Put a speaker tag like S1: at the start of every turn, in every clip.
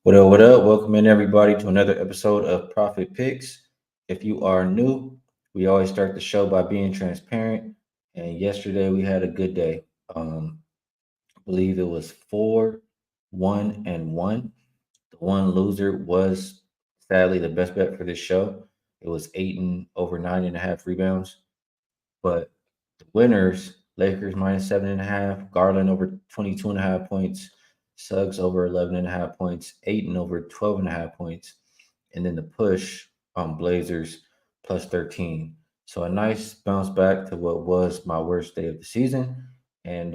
S1: What up, what up? Welcome in everybody to another episode of Profit Picks. If you are new, we always start the show by being transparent. And yesterday we had a good day. I believe it was 4-1-1. The one loser was sadly the best bet for this show. It was Aiton over 9.5 rebounds. But the winners, Lakers minus 7.5, Garland over 22.5 points, Suggs over 11.5 points, Aiton over 12.5 points, and then the push on Blazers plus 13. So a nice bounce back to what was my worst day of the season, and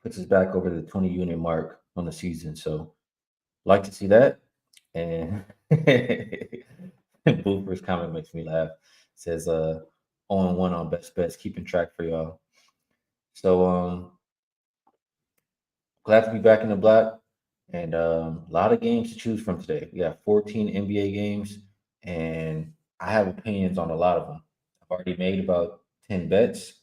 S1: puts us back over the 20 unit mark on the season. So like to see that. And Boofer's comment makes me laugh. Says 0-1 on best bets, keeping track for y'all. So glad to be back in the black, and a lot of games to choose from today. We got 14 NBA games, and I have opinions on a lot of them. I've already made about 10 bets.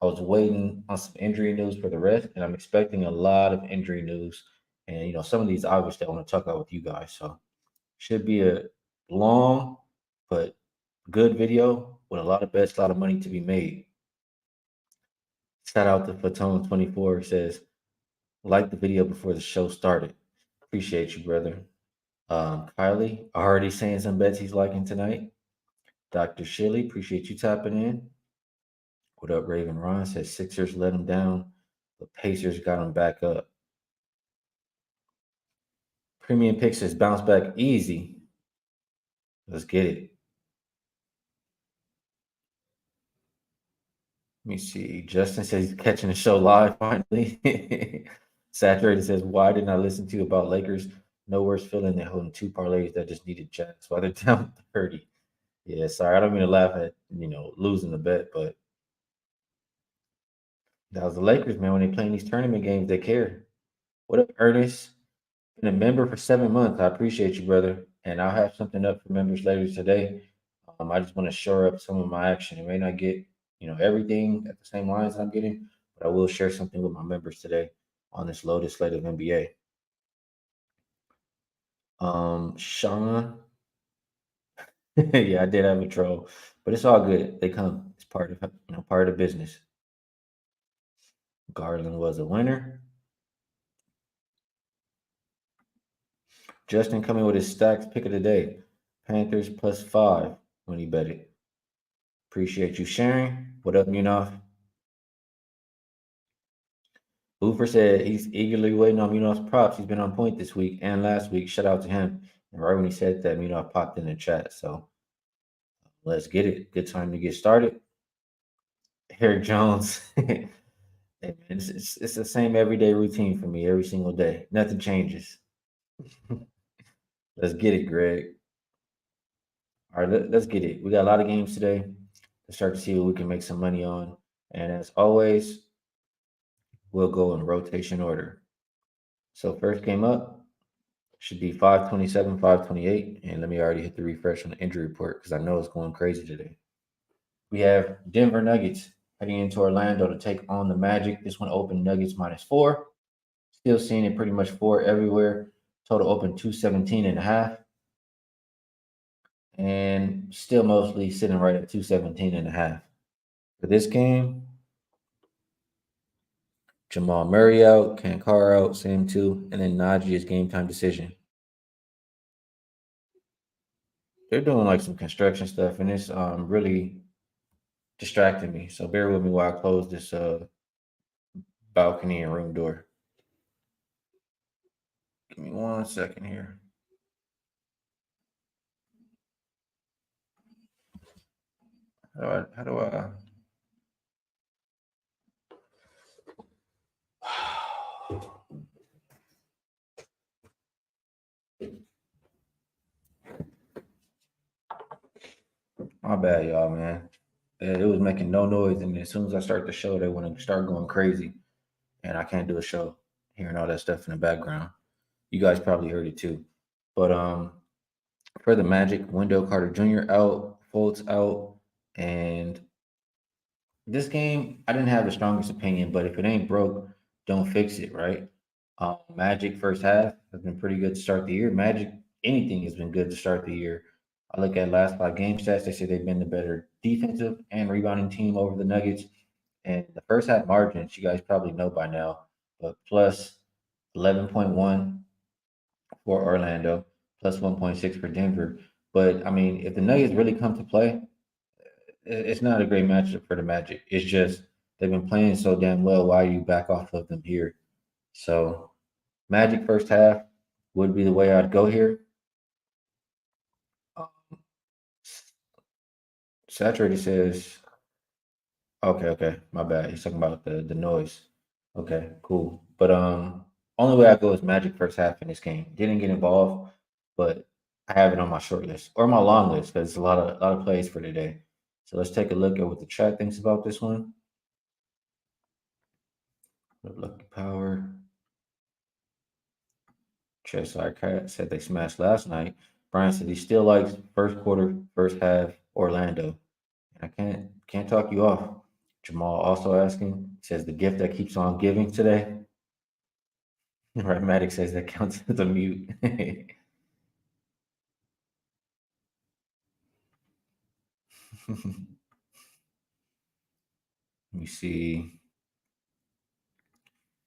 S1: I was waiting on some injury news for the rest, and I'm expecting a lot of injury news. And some of these obviously I want to talk about with you guys. So should be a long but good video with a lot of bets, a lot of money to be made. Shout out to Fatone24 says, like the video before the show started. Appreciate you, brother. Kylie, already saying some bets he's liking tonight. Dr. Shilly, appreciate you tapping in. What up, Raven Ron? Says Sixers let him down, but Pacers got him back up. Premium Picks says bounce back easy. Let's get it. Let me see. Justin says he's catching the show live finally. Saturated says, why didn't I listen to you about Lakers? No worse feeling than holding two parlays that just needed jacks while they're down 30. Yeah, sorry. I don't mean to laugh at, losing the bet, but that was the Lakers, man. When they playing these tournament games, they care. What up, Ernest? Been a member for 7 months. I appreciate you, brother. And I'll have something up for members later today. I just want to shore up some of my action. It may not get, everything at the same lines I'm getting, but I will share something with my members today on this loaded slate of NBA. Sean, yeah, I did have a troll, but it's all good. They come. It's part of part of the business. Garland was a winner. Justin coming with his stacks pick of the day. Panthers +5 when he bet it. Appreciate you sharing. What up, Munaf? Boofer said he's eagerly waiting on Munaf's props. He's been on point this week and last week. Shout out to him. And right when he said that, Munaf popped in the chat. So let's get it. Good time to get started. Eric Jones. Hey, man, it's the same everyday routine for me every single day. Nothing changes. Let's get it, Greg. All right, let's get it. We got a lot of games today to start to see what we can make some money on. And as always, we'll go in rotation order. So first game up should be 527, 528. And let me already hit the refresh on the injury report because I know it's going crazy today. We have Denver Nuggets heading into Orlando to take on the Magic. This one opened Nuggets -4. Still seeing it pretty much 4 everywhere. Total open 217.5. And still mostly sitting right at 217.5. For this game, Jamal Murray out, Kankar out, same two, and then Najee is game time decision. They're doing like some construction stuff, and it's really distracting me. So bear with me while I close this balcony and room door. Give me 1 second here. How do I My bad, y'all, man. It was making no noise, and as soon as I start the show, they want to start going crazy, and I can't do a show hearing all that stuff in the background. You guys probably heard it too, but for the Magic, Wendell Carter Jr. out, Fultz out, and this game I didn't have the strongest opinion, but if it ain't broke, don't fix it, right? Magic first half has been pretty good to start the year. Magic, anything has been good to start the year. I look at last 5 game stats. They say they've been the better defensive and rebounding team over the Nuggets. And the first half margins, you guys probably know by now, but plus 11.1 for Orlando, plus 1.6 for Denver. But I mean, if the Nuggets really come to play, it's not a great matchup for the Magic. It's just they've been playing so damn well. Why you back off of them here? So Magic first half would be the way I'd go here. Um, Saturated says, okay, okay, my bad. He's talking about the noise. Okay, cool. But only way I go is Magic first half in this game. Didn't get involved, but I have it on my short list or my long list because it's a lot of plays for today. So let's take a look at what the chat thinks about this one. Lucky Power. Cheshire Cat said they smashed last night. Brian said he still likes first quarter, first half Orlando. And I can't talk you off. Jamal also asking, says the gift that keeps on giving today. Right, Maddox says that counts as a mute. Let me see.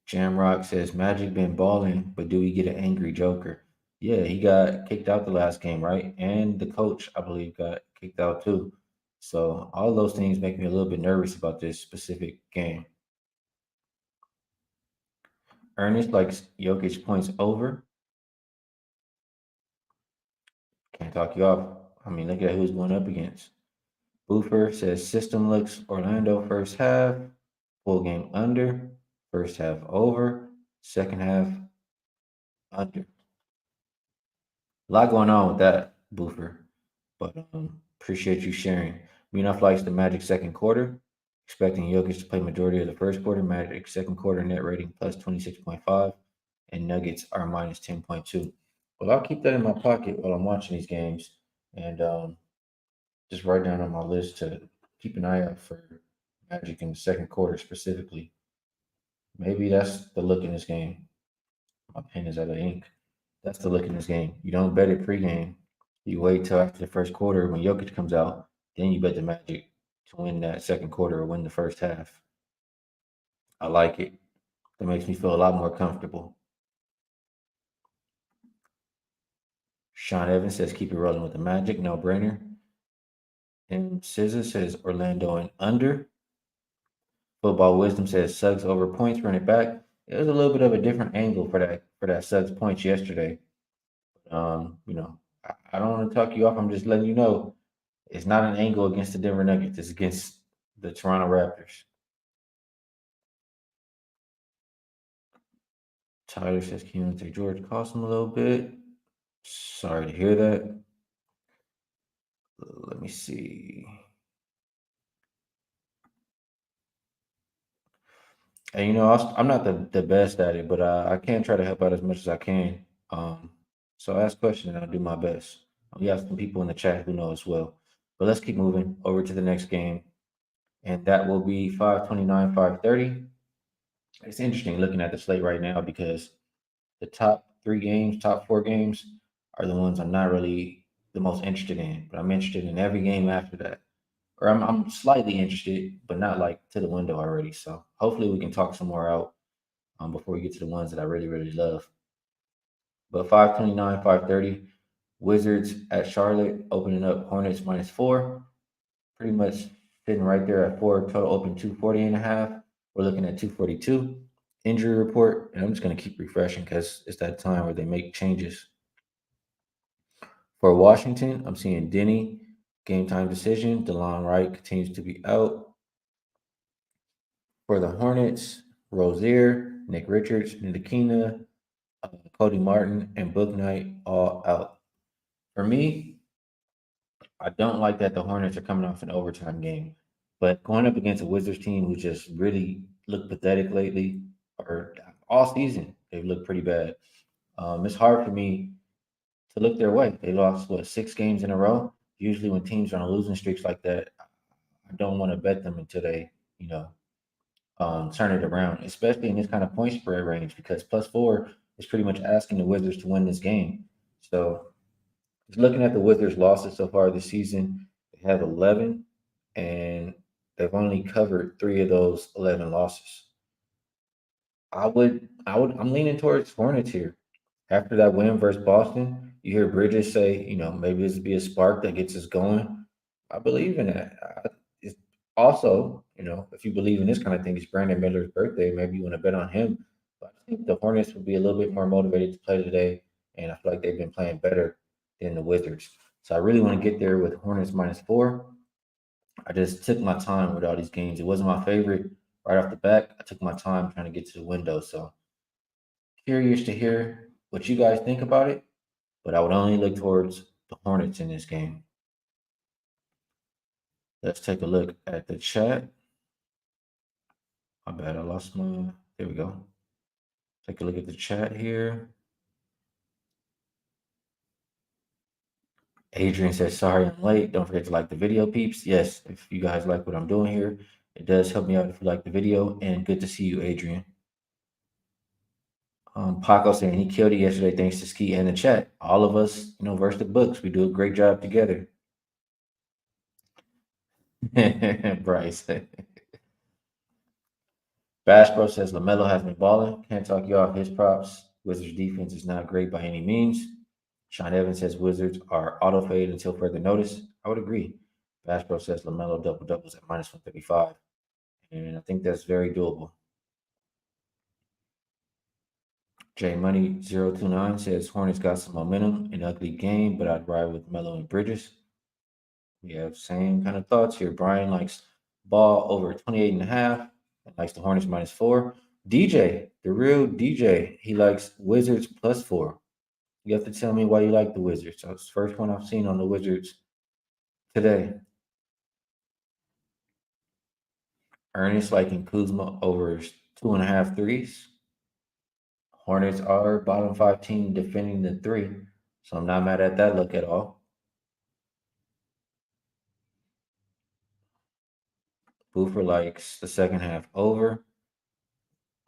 S1: Jamrock says Magic been balling, but do we get an angry Joker? Yeah, he got kicked out the last game, right? And the coach, I believe, got kicked out too. So all those things make me a little bit nervous about this specific game. Ernest likes Jokic points over. Can't talk you off. I mean, look at who's going up against. Boofer says system looks Orlando first half, full game under, first half over, second half under. A lot going on with that, Boofer. But appreciate you sharing. Meanoff likes the Magic second quarter, expecting Jokic to play majority of the first quarter. Magic second quarter net rating plus 26.5, and Nuggets are minus 10.2. Well, I'll keep that in my pocket while I'm watching these games, and just write down on my list to keep an eye out for Magic in the second quarter specifically. Maybe that's the look in this game. My pen is out of ink. That's the look in this game. You don't bet it pregame. You wait till after the first quarter when Jokic comes out. Then you bet the Magic to win that second quarter or win the first half. I like it. That makes me feel a lot more comfortable. Sean Evans says keep it rolling with the Magic, no brainer. And SZA says Orlando and under. Football Wisdom says Suggs over points, run it back. It was a little bit of a different angle for that Suggs points yesterday. I don't want to talk you off. I'm just letting you know it's not an angle against the Denver Nuggets. It's against the Toronto Raptors. Tyler says Keontae George cost him a little bit. Sorry to hear that. Let me see. And I'm not the best at it, but I can try to help out as much as I can. So ask questions and I'll do my best. We have some people in the chat who know as well. But let's keep moving over to the next game. And that will be 529, 530. It's interesting looking at the slate right now because the top 3 games, top 4 games are the ones I'm not really the most interested in, but I'm interested in every game after that. Or I'm slightly interested, but not like to the window already. So hopefully we can talk some more out before we get to the ones that I really, really love. But 529, 530, Wizards at Charlotte opening up Hornets -4. Pretty much sitting right there at 4. Total open 240 and a half. We're looking at 242. Injury report, and I'm just going to keep refreshing because it's that time where they make changes. For Washington, I'm seeing Denny, game time decision. DeLon Wright continues to be out. For the Hornets, Rozier, Nick Richards, Ntilikina, Cody Martin, and Book Knight all out. For me, I don't like that the Hornets are coming off an overtime game, but going up against a Wizards team who just really looked pathetic lately, or all season, they've looked pretty bad. It's hard for me to look their way. They lost 6 games in a row. Usually, when teams are on losing streaks like that, I don't want to bet them until they, you know, turn it around, especially in this kind of point spread range, because +4 is pretty much asking the Wizards to win this game. So just looking at the Wizards' losses so far this season, they have 11, and they've only covered 3 of those 11 losses. I'm leaning towards Hornets here. After that win versus Boston, you hear Bridges say, maybe this would be a spark that gets us going. I believe in that. It's also, if you believe in this kind of thing, it's Brandon Miller's birthday. Maybe you want to bet on him. But I think the Hornets would be a little bit more motivated to play today, and I feel like they've been playing better than the Wizards. So I really want to get there with Hornets -4. I just took my time with all these games. It wasn't my favorite right off the bat. I took my time trying to get to the window. So curious to hear what you guys think about it, but I would only look towards the Hornets in this game. Let's take a look at the chat. My bad, I lost my. There we go. Take a look at the chat here. Adrian says, sorry I'm late. Don't forget to like the video, peeps. Yes, if you guys like what I'm doing here, it does help me out if you like the video. And good to see you, Adrian. Paco saying he killed it yesterday thanks to Skee and the chat. All of us, verse the books. We do a great job together. Bryce. Bash Bro says LaMelo has been balling. Can't talk you off his props. Wizards defense is not great by any means. Sean Evans says Wizards are auto fade until further notice. I would agree. Bash Bro says LaMelo double doubles at -135. And I think that's very doable. J Money 029 says Hornets got some momentum, an ugly game, but I'd ride with Melo and Bridges. We have same kind of thoughts here. Brian likes ball over 28.5 and likes the Hornets -4. DJ, the real DJ, he likes Wizards +4. You have to tell me why you like the Wizards. So it's the first one I've seen on the Wizards today. Ernest liking Kuzma over 2.5 threes. Hornets are bottom 5 team defending the 3, so I'm not mad at that look at all. Boofer likes the second half over.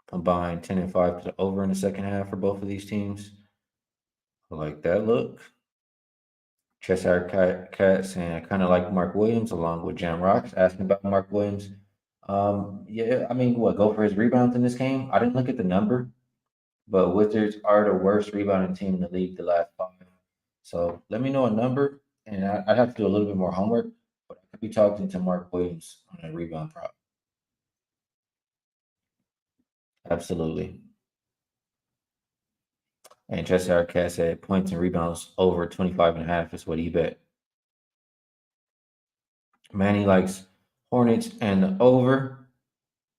S1: Combined 10 and 5 to the over in the second half for both of these teams. I like that look. Cheshire Cat saying I kind of like Mark Williams along with Jam Rocks asking about Mark Williams. Yeah, I mean, go for his rebounds in this game? I didn't look at the number, but Wizards are the worst rebounding team in the league the last 5. So let me know a number, and I'd have to do a little bit more homework, but I could be talking to Mark Williams on a rebound prop. Absolutely. And Chester Cat said points and rebounds over 25.5 is what he bet. Manny likes Hornets and the over.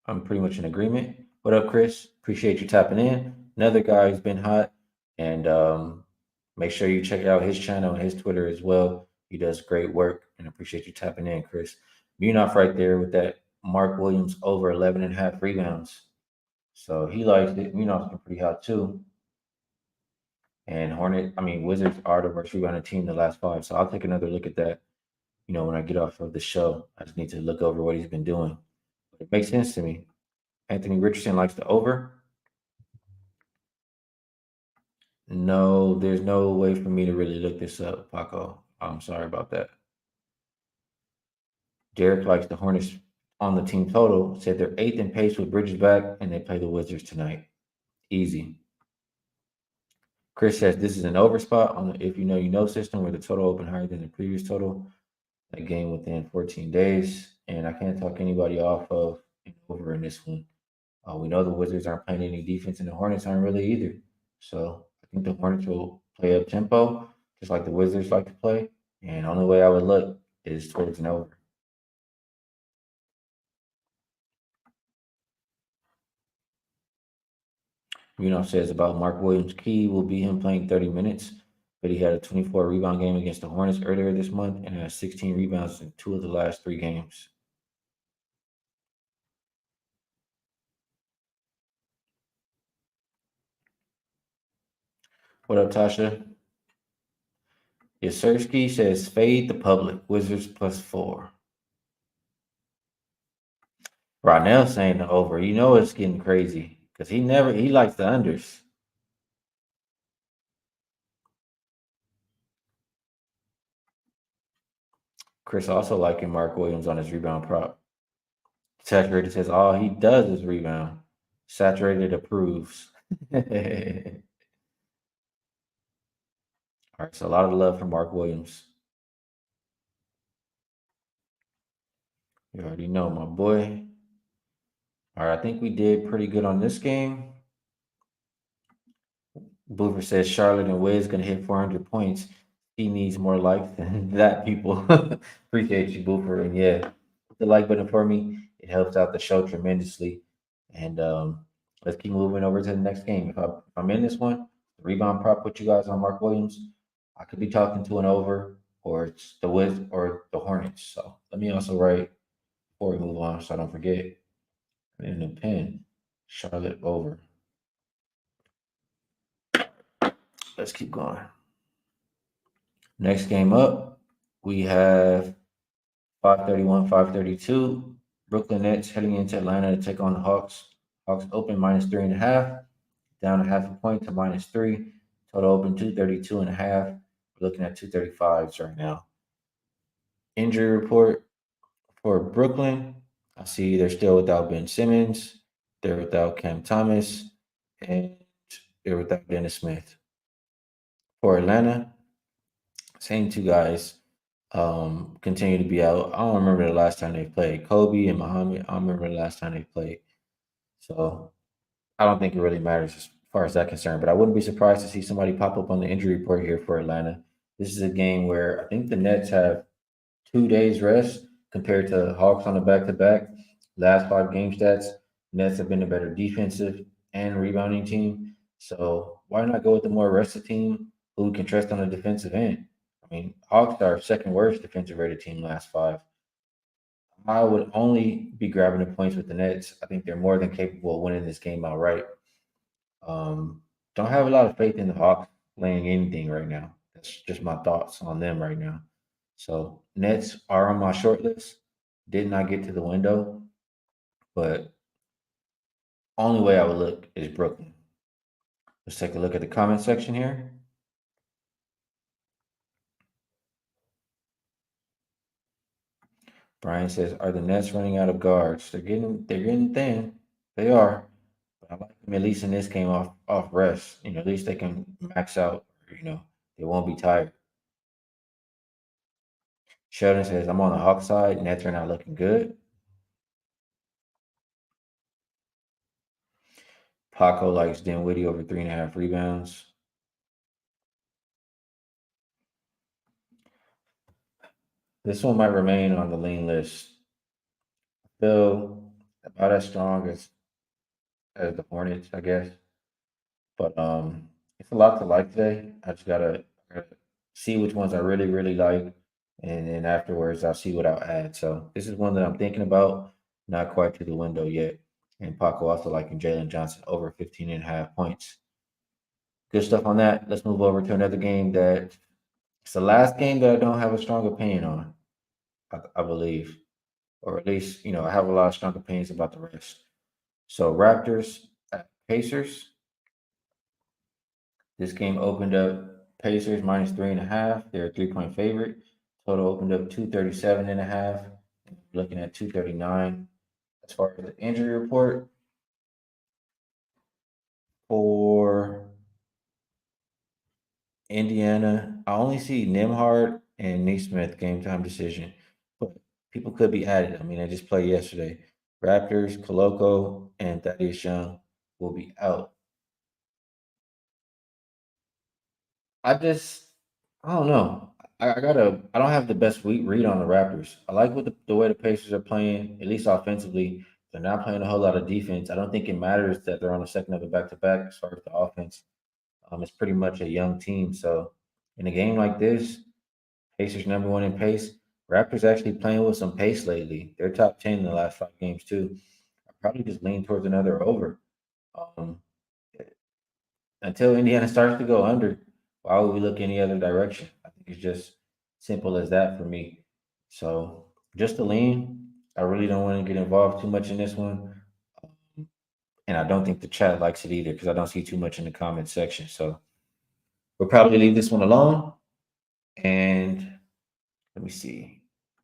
S1: I'm pretty much in agreement. What up, Chris? Appreciate you tapping in. Another guy who's been hot. And make sure you check out his channel and his Twitter as well. He does great work, and appreciate you tapping in, Chris. Munaf right there with that Mark Williams over 11.5 rebounds. So he likes it. Munaf's been pretty hot too. And Wizards are the worst rebounding team in the last 5. So I'll take another look at that, when I get off of the show. I just need to look over what he's been doing. But it makes sense to me. Anthony Richardson likes the over. No, there's no way for me to really look this up, Paco. I'm sorry about that. Derek likes the Hornets on the team total. Said they're 8th in pace with Bridges back, and they play the Wizards tonight. Easy. Chris says this is an over spot on the if you know system where the total opened higher than the previous total. That game within 14 days, and I can't talk anybody off of an over in this one. We know the Wizards aren't playing any defense, and the Hornets aren't really either. So I think the Hornets will play up tempo, just like the Wizards like to play. And the only way I would look is towards an over. Says about Mark Williams' key will be him playing 30 minutes, but he had a 24 rebound game against the Hornets earlier this month and has 16 rebounds in 2 of the last 3 games. What up, Tasha? Yasirski says fade the public. Wizards +4. Ronell saying the over. You know it's getting crazy because he likes the unders. Chris also liking Mark Williams on his rebound prop. Saturated says all he does is rebound. Saturated approves. All right, so a lot of love for Mark Williams. You already know my boy. All right, I think we did pretty good on this game. Boofer says Charlotte and Wiz gonna hit 400 points. He needs more likes than that, people. Appreciate you, Boofer. And yeah, hit the like button for me. It helps out the show tremendously. And let's keep moving over to the next game. If I'm in this one, the rebound prop put you guys on Mark Williams. I could be talking to an over, or it's the Wiz or the Hornets. So let me also write before we move on, so I don't forget. In the pen, Charlotte over. Let's keep going. Next game up, we have 531, 532. Brooklyn Nets heading into Atlanta to take on the Hawks. Hawks open -3.5, down a half a point to -3. Total open 232.5. We're looking at 235s right now. Injury report for Brooklyn. I see they're still without Ben Simmons. They're without Cam Thomas. And they're without Dennis Smith. For Atlanta, same two guys continue to be out. I don't remember the last time they played. Kobe and Muhammad, I don't remember the last time they played. So I don't think it really matters as far as that concerned. But I wouldn't be surprised to see somebody pop up on the injury report here for Atlanta. This is a game where I think the Nets have 2 days rest compared to Hawks on the back to back. Last 5 game stats, Nets have been a better defensive and rebounding team. So why not go with the more rested team who can trust on the defensive end? I mean, Hawks are second worst defensive rated team last 5. I would only be grabbing the points with the Nets. I think they're more than capable of winning this game outright. Don't have a lot of faith in the Hawks playing anything right now. That's just my thoughts on them right now. So Nets are on my short list. Did not get to the window, but only way I would look is Brooklyn. Let's take a look at the comment section here. Brian says, "Are the Nets running out of guards? They're getting thin. They are, but I like them at least in this game off rest. At least they can max out. They won't be tired." Sheldon says, "I'm on the Hawk side. Nets are not looking good." Paco likes Dinwiddie over 3.5 rebounds. This one might remain on the lean list. Still about as strong as the Hornets, I guess. But it's a lot to like today. I gotta see which ones I really, really like. And then afterwards I'll see what I'll add. So this is one that I'm thinking about, not quite to the window yet. And Paco also liking Jalen Johnson over 15.5 points. Good stuff on that. Let's move over to another game that it's the last game that I don't have a strong opinion on, I believe. Or at least, I have a lot of strong opinions about the rest. So Raptors at Pacers. This game opened up Pacers -3.5. They're a 3-point favorite. Total opened up 237.5. Looking at 239. As far as the injury report for Indiana, I only see Nimhard and Neesmith game time decision, but people could be added. I mean, I just played yesterday. Raptors, Koloko, and Thaddeus Young will be out. I just, I don't know. I don't have the best read on the Raptors. I like what the way the Pacers are playing, at least offensively. They're not playing a whole lot of defense. I don't think it matters that they're on the second of a back to back as far as the offense. It's pretty much a young team. So in a game like this, Pacers number one in pace. Raptors actually playing with some pace lately. They're top 10 in the last 5 games too. I probably just lean towards another over. Um, until Indiana starts to go under, why would we look any other direction? I think it's just simple as that for me. So just a lean. I really don't want to get involved too much in this one. And I don't think the chat likes it either because I don't see too much in the comment section. So we'll probably leave this one alone. And let me see.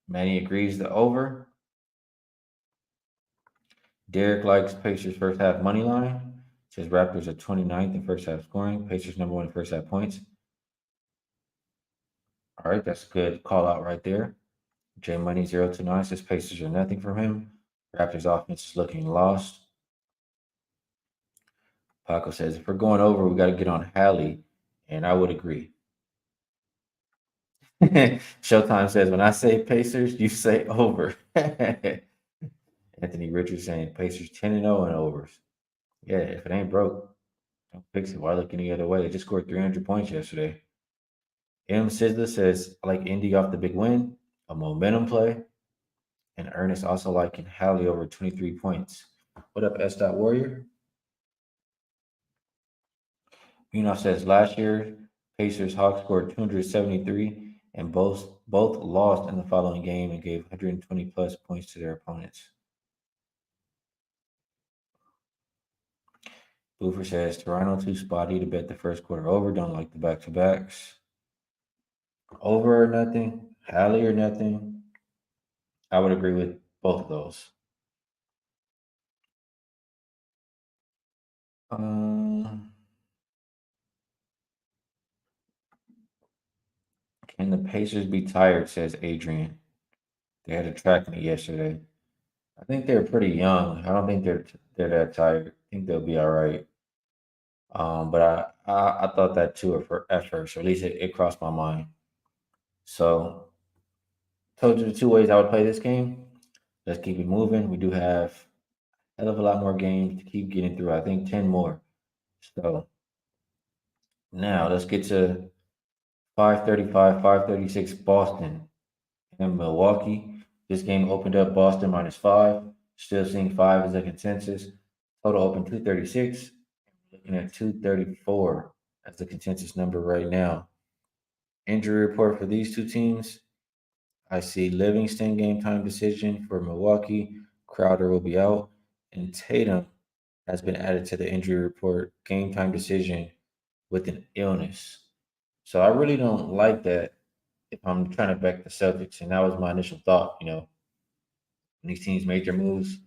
S1: Manny agrees the over. Derek likes Pacers first half money line. Says Raptors are 29th in first half scoring. Pacers number one in first half points. All right, that's a good call out right there. J Money 029 says Pacers are nothing from him. Raptors offense is looking lost. Paco says if we're going over, we got to get on Hallie, and I would agree. Showtime says when I say Pacers, you say over. Anthony Richards saying Pacers 10-0 and overs. Yeah, if it ain't broke, don't fix it. Why look any other way? They just scored 300 points yesterday. M. Sizzler says, I like Indy off the big win, a momentum play. And Ernest also liking Hallie over 23 points. What up, S. Warrior? Munoz says last year, Pacers Hawks scored 273 and both lost in the following game and gave 120 plus points to their opponents. Boofer says Toronto too spotty to bet the first quarter over. Don't like the back to backs. Over or nothing, Hallie or nothing. I would agree with both of those. Can the Pacers be tired? Says Adrian. They had to track me yesterday. I think they're pretty young. I don't think they're that tired. I think they'll be all right. But I thought that too at first, or at least it crossed my mind. So told you the two ways I would play this game. Let's keep it moving. We do have a hell of a lot more games to keep getting through. I think 10 more. So now let's get to 535, 536 Boston and Milwaukee. This game opened up Boston -5. Still seeing 5 as a consensus. Total open 236. Looking at 234 as the consensus number right now. Injury report for these two teams. I see Livingston game time decision for Milwaukee. Crowder will be out. And Tatum has been added to the injury report. Game time decision with an illness. So I really don't like that if I'm trying to back the Celtics. And that was my initial thought, when these teams made their moves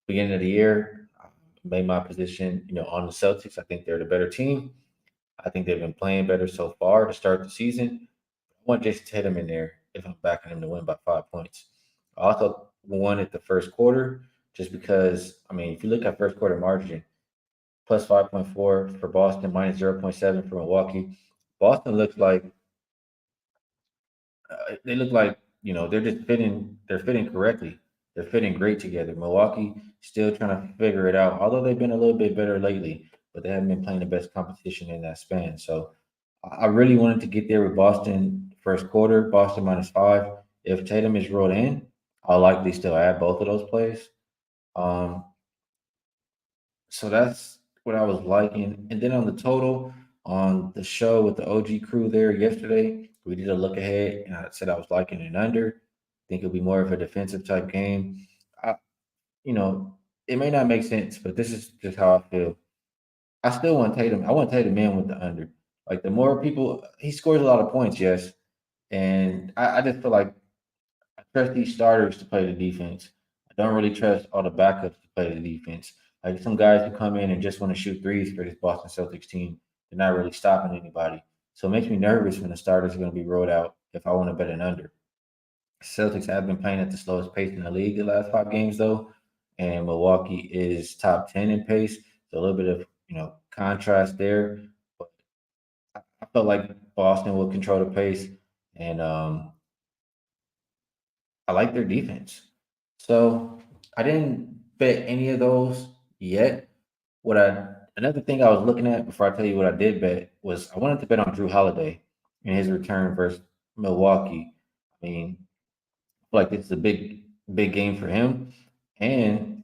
S1: beginning of the year, I made my position, on the Celtics. I think they're the better team. I think they've been playing better so far to start the season. I want Jason Tatum in there if I'm backing him to win by 5 points. I also wanted the first quarter just because, if you look at first quarter margin, plus 5.4 for Boston, minus 0.7 for Milwaukee. Boston looks like they look like they're just fitting. They're fitting correctly. They're fitting great together. Milwaukee still trying to figure it out. Although they've been a little bit better lately, but they haven't been playing the best competition in that span. So I really wanted to get there with Boston first quarter. Boston -5. If Tatum is rolled in, I'll likely still add both of those plays. Um, so that's what I was liking. And then on the total on the show with the OG crew there yesterday, we did a look ahead, and I said I was liking it under. I think it'll be more of a defensive type game. I, you know, it may not make sense, but this is just how I feel. I still want Tatum. I want Tatum in with the under. Like the more people, he scores a lot of points, yes, and I just feel like I trust these starters to play the defense. I don't really trust all the backups to play the defense. Like some guys who come in and just want to shoot threes for this Boston Celtics team, they're not really stopping anybody. So it makes me nervous when the starters are going to be rolled out if I want to bet an under. Celtics have been playing at the slowest pace in the league the last 5 games, though, and Milwaukee is top 10 in pace. So a little bit of contrast there. But I felt like Boston will control the pace, and I like their defense. So I didn't bet any of those yet. What I Another thing I was looking at before I tell you what I did bet was I wanted to bet on Drew Holiday and his return versus Milwaukee. I mean, like it's a big game for him. And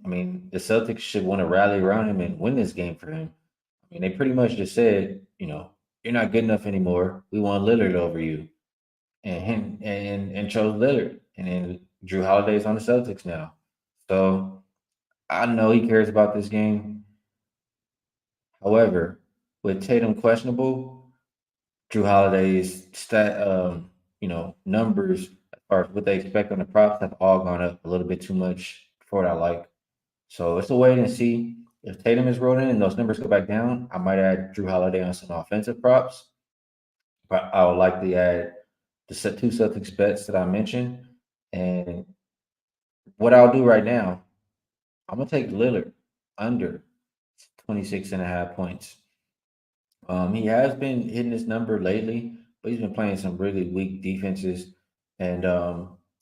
S1: the Celtics should want to rally around him and win this game for him. They pretty much just said, you're not good enough anymore. We want Lillard over you, and chose Lillard. And then Drew Holiday's on the Celtics now. So I know he cares about this game. However, with Tatum questionable, Drew Holiday's numbers as far as what they expect on the props have all gone up a little bit too much for what I like. So it's a wait and see. If Tatum is rolled in and those numbers go back down, I might add Drew Holiday on some offensive props. But I would likely add the two Celtics bets that I mentioned. And what I'll do right now, I'm gonna take Lillard under 26 and a half points. He has been hitting this number lately, but he's been playing some really weak defenses, and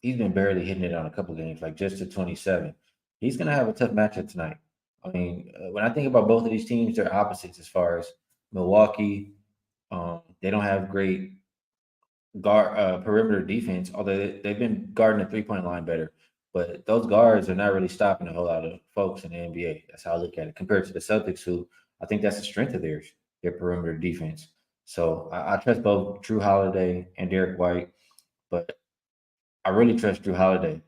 S1: he's been barely hitting it on a couple games, like just to 27. He's gonna have a tough matchup tonight. I mean, when I think about both of these teams, they're opposites as far as Milwaukee. They don't have great guard perimeter defense, although they've been guarding the 3 point line better. But those guards are not really stopping a whole lot of folks in the NBA. That's how I look at it. Compared to the Celtics, who I think that's the strength of theirs, their perimeter defense. So I trust both Drew Holiday and Derek White, but I really trust Drew Holiday.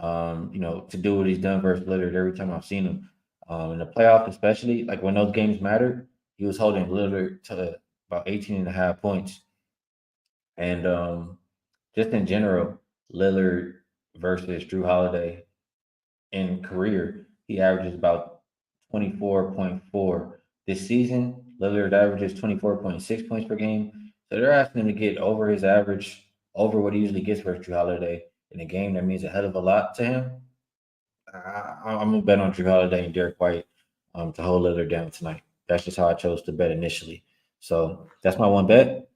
S1: To do what he's done versus Lillard every time I've seen him. In the playoffs, especially, like when those games mattered, he was holding Lillard to about 18 and a half points. And just in general, Lillard versus Drew Holiday in career, he averages about 24.4. This season, Lillard averages 24.6 points per game. So they're asking him to get over his average, over what he usually gets versus Drew Holiday in a game that means a hell of a lot to him. I'm gonna bet on Drew Holiday and Derek White to hold Lillard down tonight. That's just how I chose to bet initially. So that's my one bet.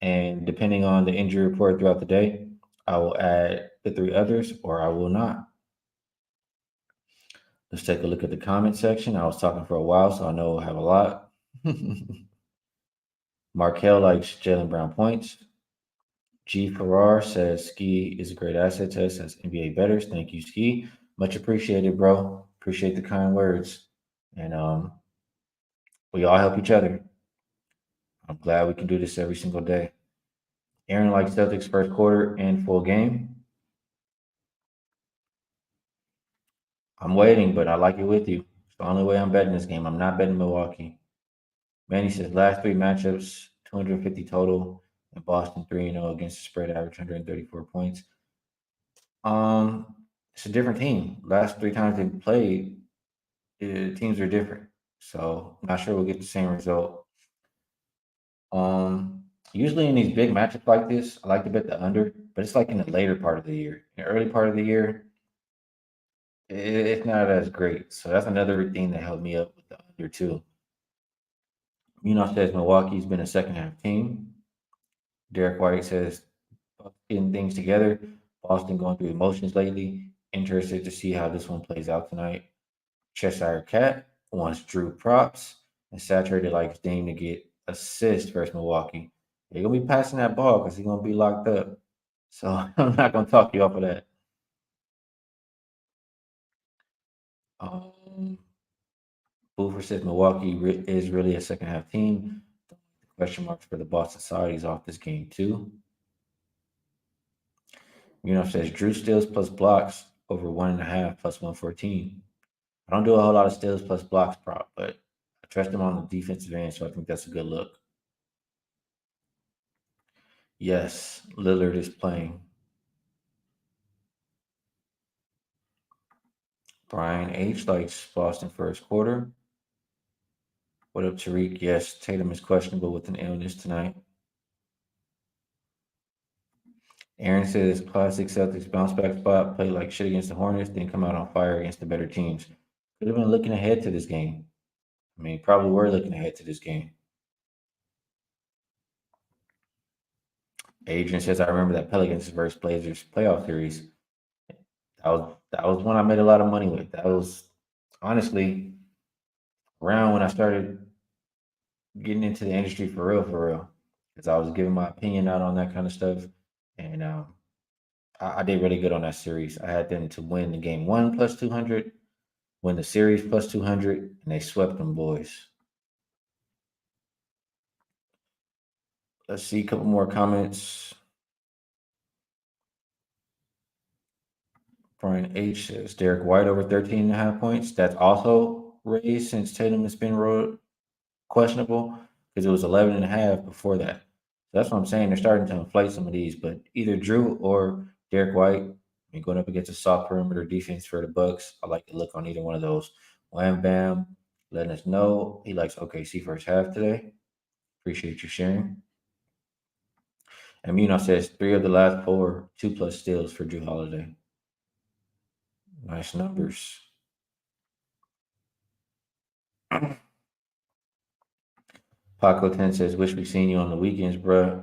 S1: And depending on the injury report throughout the day, I will add the three others or I will not. Let's take a look at the comment section. I was talking for a while, so I know we'll have a lot. Markel likes Jalen Brown points. G. Farrar says Skee is a great asset to us as NBA betters. Thank you, Skee. Much appreciated, bro. Appreciate the kind words. And we all help each other. I'm glad we can do this every single day. Aaron likes Celtics first quarter and full game. I'm waiting, but I like it with you. It's the only way I'm betting this game. I'm not betting Milwaukee. Manny says last three matchups, 250 total, and Boston 3-0 against the spread, average 134 points. It's a different team. Last three times they played, the teams are different. So I'm not sure we'll get the same result. Usually in these big matchups like this, I like to bet the under, but it's like in the later part of the year. In the early part of the year, it's not as great. So that's another thing that helped me up with the under too. Says Milwaukee's been a second half team. Derek White says getting things together. Boston going through emotions lately. Interested to see how this one plays out tonight. Cheshire Cat wants Drew props and Saturated likes Dame to get assists versus Milwaukee. They're gonna be passing that ball because he's gonna be locked up. So I'm not gonna talk you off of that. Um, Boofer says Milwaukee is really a second half team. Question marks for the Boston Saudis off this game too. Says Drew steals plus blocks over 1.5 plus 114. I don't do a whole lot of steals plus blocks prop, but I trust him on the defensive end, so I think that's a good look. Yes, Lillard is playing. Brian H likes Boston first quarter. What up, Tariq? Yes, Tatum is questionable with an illness tonight. Aaron says classic Celtics bounce back spot, play like shit against the Hornets, then come out on fire against the better teams. Could have been looking ahead to this game. I mean, probably were looking ahead to this game. Adrian says, I remember that Pelicans versus Blazers playoff series. That was one I made a lot of money with. That was honestly around when I started getting into the industry for real. Because I was giving my opinion out on that kind of stuff. And I did really good on that series. I had them to win the game one plus 200, win the series plus 200, and they swept them boys. Let's see a couple more comments. Brian H says Derek White over 13.5 points. That's also raised since Tatum has been questionable because it was 11.5 before that. So that's what I'm saying. They're starting to inflate some of these, but either Drew or Derek White, I mean, going up against a soft perimeter defense for the Bucks, I like to look on either one of those. Wham Bam letting us know he likes OKC first half today. Appreciate you sharing. And Munoz says 3 of the last 4, 2+ steals for Drew Holiday. Nice numbers. Paco 10 says, wish we seen you on the weekends, bro.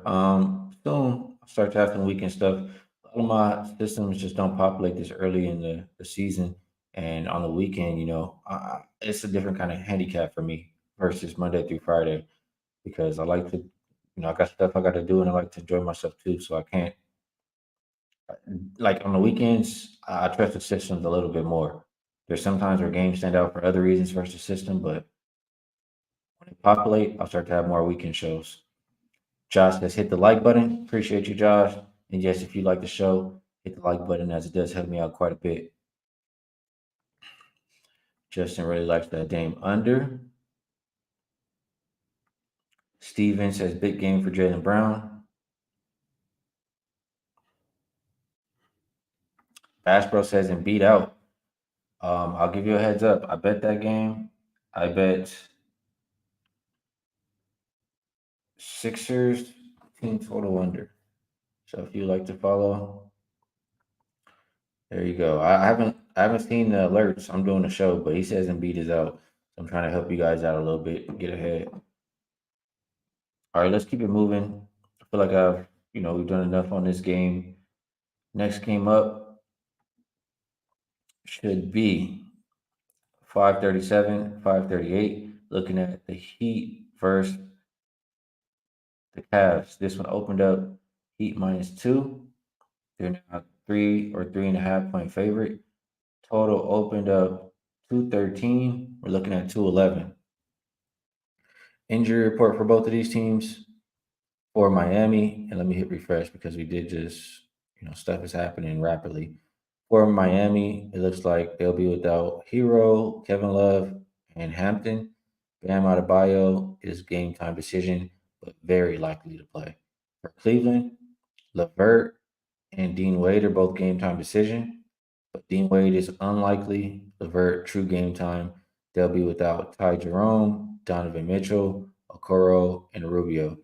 S1: Soon I'll start drafting weekend stuff. A lot of my systems just don't populate this early in the season. And on the weekend, it's a different kind of handicap for me versus Monday through Friday because I like to, I got stuff I got to do and I like to enjoy myself too. So I can't, like on the weekends, I trust the systems a little bit more. There's sometimes where games stand out for other reasons versus the system, but when they populate, I'll start to have more weekend shows. Josh says, hit the like button. Appreciate you, Josh. And yes, if you like the show, hit the like button as it does help me out quite a bit. Justin really likes that Dame under. Steven says, big game for Jaylen Brown. Bash Bro says, and beat out. I'll give you a heads up. I bet that game. I bet Sixers team total under. So if you like to follow, there you go. I haven't seen the alerts. I'm doing the show, but he says Embiid is out. So I'm trying to help you guys out a little bit and get ahead. All right, let's keep it moving. I feel like we've done enough on this game. Next game up should be 5:37, 5:38. Looking at the Heat versus the Cavs. This one opened up Heat -2. They're now 3 or 3.5 point favorite. Total opened up 213. We're looking at 211. Injury report for both of these teams for Miami. And let me hit refresh because we did just, stuff is happening rapidly. For Miami, it looks like they'll be without Hero, Kevin Love, and Hampton. Bam Adebayo is game time decision, but very likely to play. For Cleveland, Levert and Dean Wade are both game time decision, but Dean Wade is unlikely. Levert, true game time. They'll be without Ty Jerome, Donovan Mitchell, Okoro, and Rubio.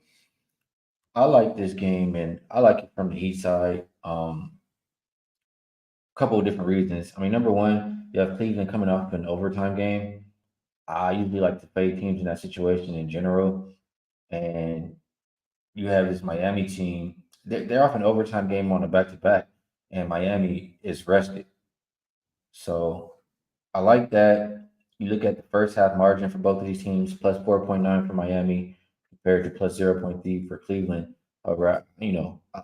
S1: I like this game, and I like it from the Heat side. Couple of different reasons. I mean, number one, you have Cleveland coming off an overtime game. I usually like to fade teams in that situation in general, and you have this Miami team. They're off an overtime game on a back to back, and Miami is rested. So I like that. You look at the first half margin for both of these teams, plus 4.9 for Miami compared to plus 0.3 for Cleveland. However,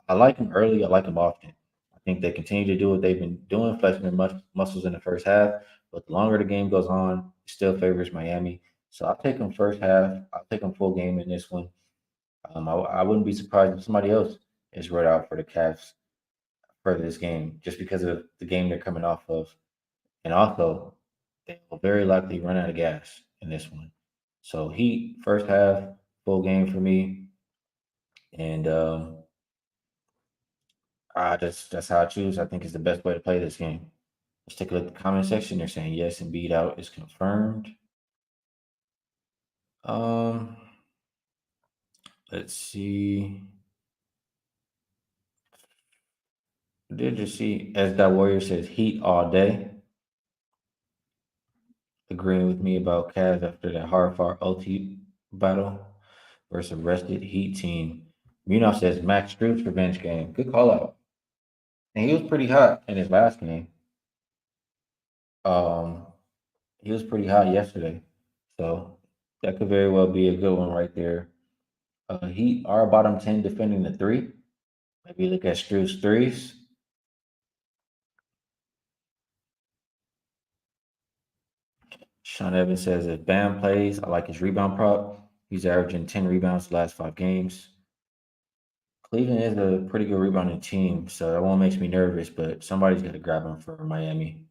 S1: I like them early. I like them often. I think they continue to do what they've been doing, flexing their muscles in the first half. But the longer the game goes on, it still favors Miami. So I'll take them first half. I'll take them full game in this one. I wouldn't be surprised if somebody else is read out for the Cavs for this game, just because of the game they're coming off of. And also, they will very likely run out of gas in this one. So Heat first half full game for me, and that's how I choose. I think is the best way to play this game. Let's take a look at the comment section. They're saying yes, and beat out is confirmed. Um, let's see. Did you see as that warrior says Heat all day? Agreeing with me about Cavs after that hard fought OT battle versus rested Heat team. Munoz says Max Strus revenge game. Good call out. And he was pretty hot in his last game. Um, he was pretty hot yesterday. So that could very well be a good one right there. Heat are bottom 10 defending the three. Maybe look at Strus threes. Sean Evans says if Bam plays, I like his rebound prop. He's averaging 10 rebounds the last 5 games. Cleveland is a pretty good rebounding team, so that one makes me nervous, but somebody's got to grab him for Miami.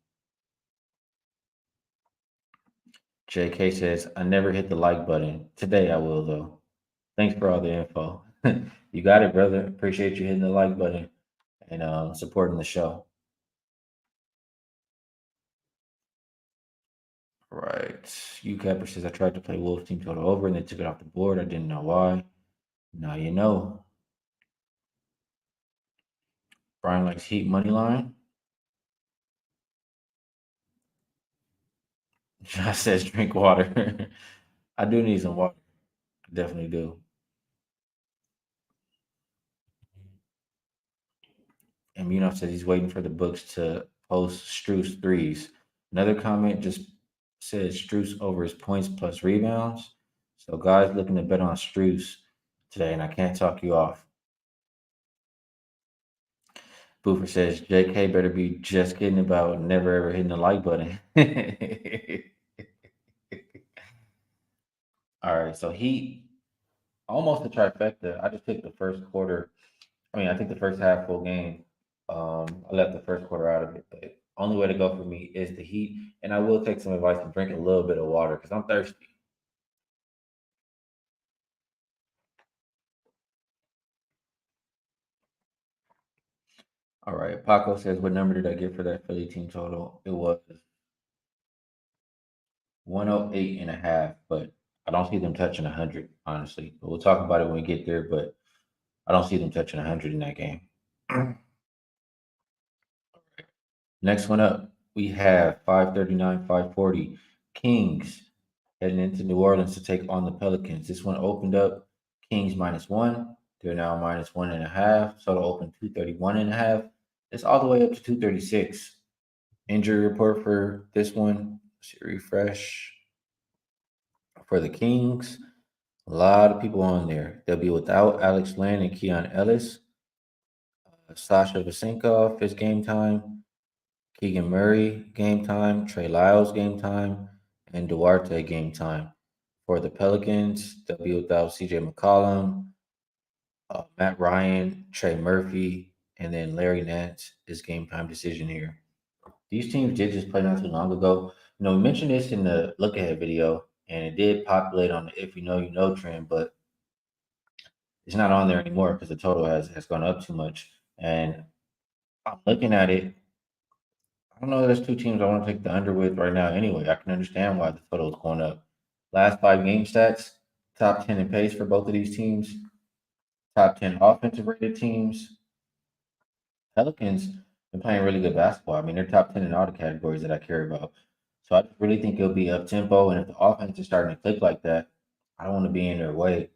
S1: JK says, I never hit the like button. Today I will, though. Thanks for all the info. You got it, brother. Appreciate you hitting the like button and supporting the show. Right. UCapper says, I tried to play Wolves team total over and they took it off the board. I didn't know why. Now you know. Brian likes Heat money line. Josh says, drink water. I do need some water. Definitely do. And Munoz says he's waiting for the books to post Struce threes. Another comment just says Struce over his points plus rebounds. So guys looking to bet on Struce today, and I can't talk you off. Boofer says JK better be just kidding about never ever hitting the like button. All right, so he almost a trifecta. I just took the first quarter. I mean, I think the first half full game. I left the first quarter out of it, but only way to go for me is the Heat, and I will take some advice and drink a little bit of water because I'm thirsty. All right, Paco says, what number did I get for that Philly team total? It was 108 and a half, but I don't see them touching 100, honestly. But we'll talk about it when we get there, but I don't see them touching 100 in that game. Next one up, we have 539, 540 Kings heading into New Orleans to take on the Pelicans. This one opened up Kings -1. They're now -1.5. So to open 231.5. It's all the way up to 236. Injury report for this one. Let's refresh for the Kings. A lot of people on there. They'll be without Alex Len and Keon Ellis. Sasha Vasenkov is game time. Keegan Murray game time. Trey Lyles game time. And Duarte game time. For the Pelicans, they'll be without CJ McCollum, Matt Ryan, Trey Murphy, and then Larry Nance is game time decision here. These teams did just play not too long ago. We mentioned this in the look ahead video, and it did populate on the if you know you know trend, but it's not on there anymore because the total has gone up too much. And I'm looking at it. I don't know. There's two teams I want to take the under with right now. Anyway, I can understand why the total is going up. Last 5 game stats, top 10 in pace for both of these teams, top 10 offensive rated teams. Pelicans been playing really good basketball. I mean, they're top 10 in all the categories that I care about. So I really think it'll be up tempo. And if the offense is starting to click like that, I don't want to be in their way.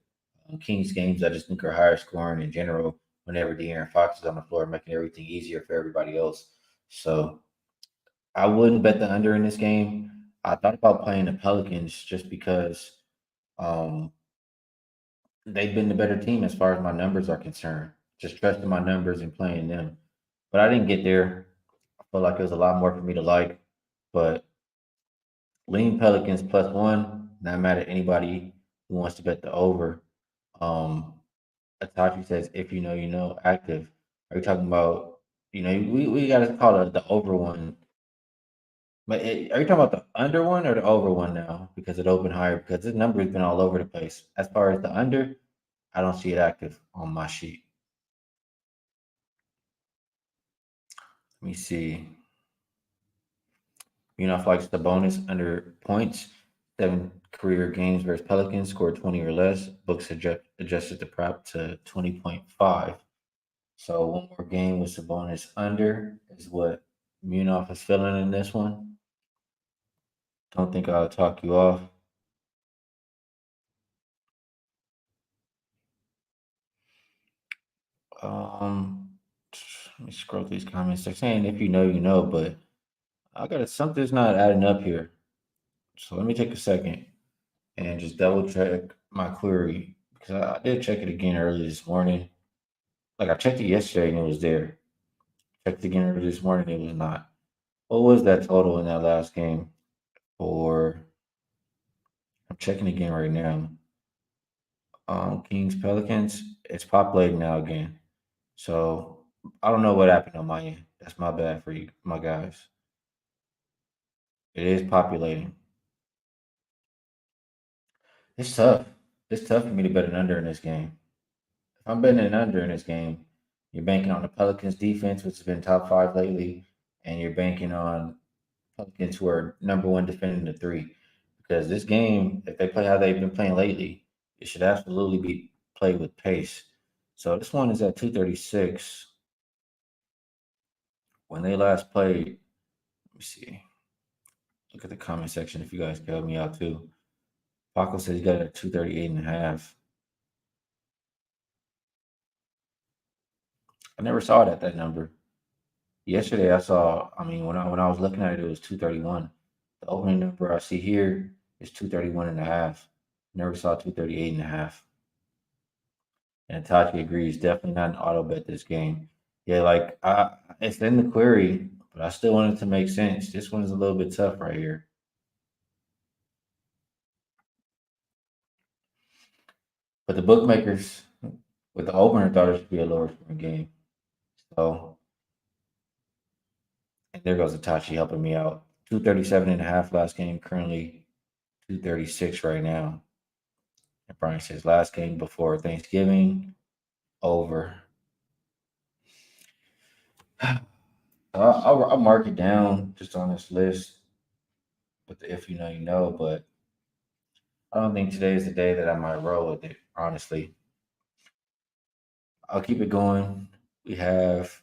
S1: Kings games, I just think are higher scoring in general whenever De'Aaron Fox is on the floor, making everything easier for everybody else. So I wouldn't bet the under in this game. I thought about playing the Pelicans just because um, they've been the better team as far as my numbers are concerned. Just trusting my numbers and playing them. But I didn't get there. I felt like it was a lot more for me to like. But lean Pelicans +1, not mad at anybody who wants to bet the over. Um, Atachi says, if you know, you know, active. Are you talking about, we got to call it the over one. But are you talking about the under one or the over one now? Because it opened higher. Because this number has been all over the place. As far as the under, I don't see it active on my sheet. Let me see. Likes the bonus under points. 7 career games versus Pelicans scored 20 or less. Books adjusted the prop to 20.5. So one more game with Sabonis under is what Munaf is feeling in this one. Don't think I'll talk you off. Um, Let me scroll through these comments. They're saying if you know, you know, but I got something's not adding up here. So let me take a second and just double check my query because I did check it again early this morning. Like I checked it yesterday and it was there. Checked again early this morning, it was not. What was that total in that last game? For I'm checking again right now. Kings Pelicans. It's populating now again. So I don't know what happened on my end. That's my bad for you, my guys. It is populating. It's tough. It's tough for me to bet an under in this game. If I'm betting an under in this game, you're banking on the Pelicans defense, which has been top five lately, and you're banking on Pelicans who are number one defending the three. Because this game, if they play how they've been playing lately, it should absolutely be played with pace. So this one is at 236. When they last played, let me see. Look at the comment section if you guys can help me out too. Paco says he got it at 238 and a half. I never saw it at that number. Yesterday I saw, I mean, when I was looking at it, it was 231. The opening number I see here is 231 and a half. Never saw 238 and a half. And Tachi agrees, definitely not an auto bet this game. Yeah, like it's in the query, but I still want it to make sense. This one is a little bit tough right here. But the bookmakers with the opener thought it should be a lower scoring game. So, and there goes Itachi helping me out. 237 and a half last game, currently 236 right now. And Brian says last game before Thanksgiving, over. I'll mark it down just on this list. But if you know, you know. But I don't think today is the day that I might roll with it, honestly. I'll keep it going. We have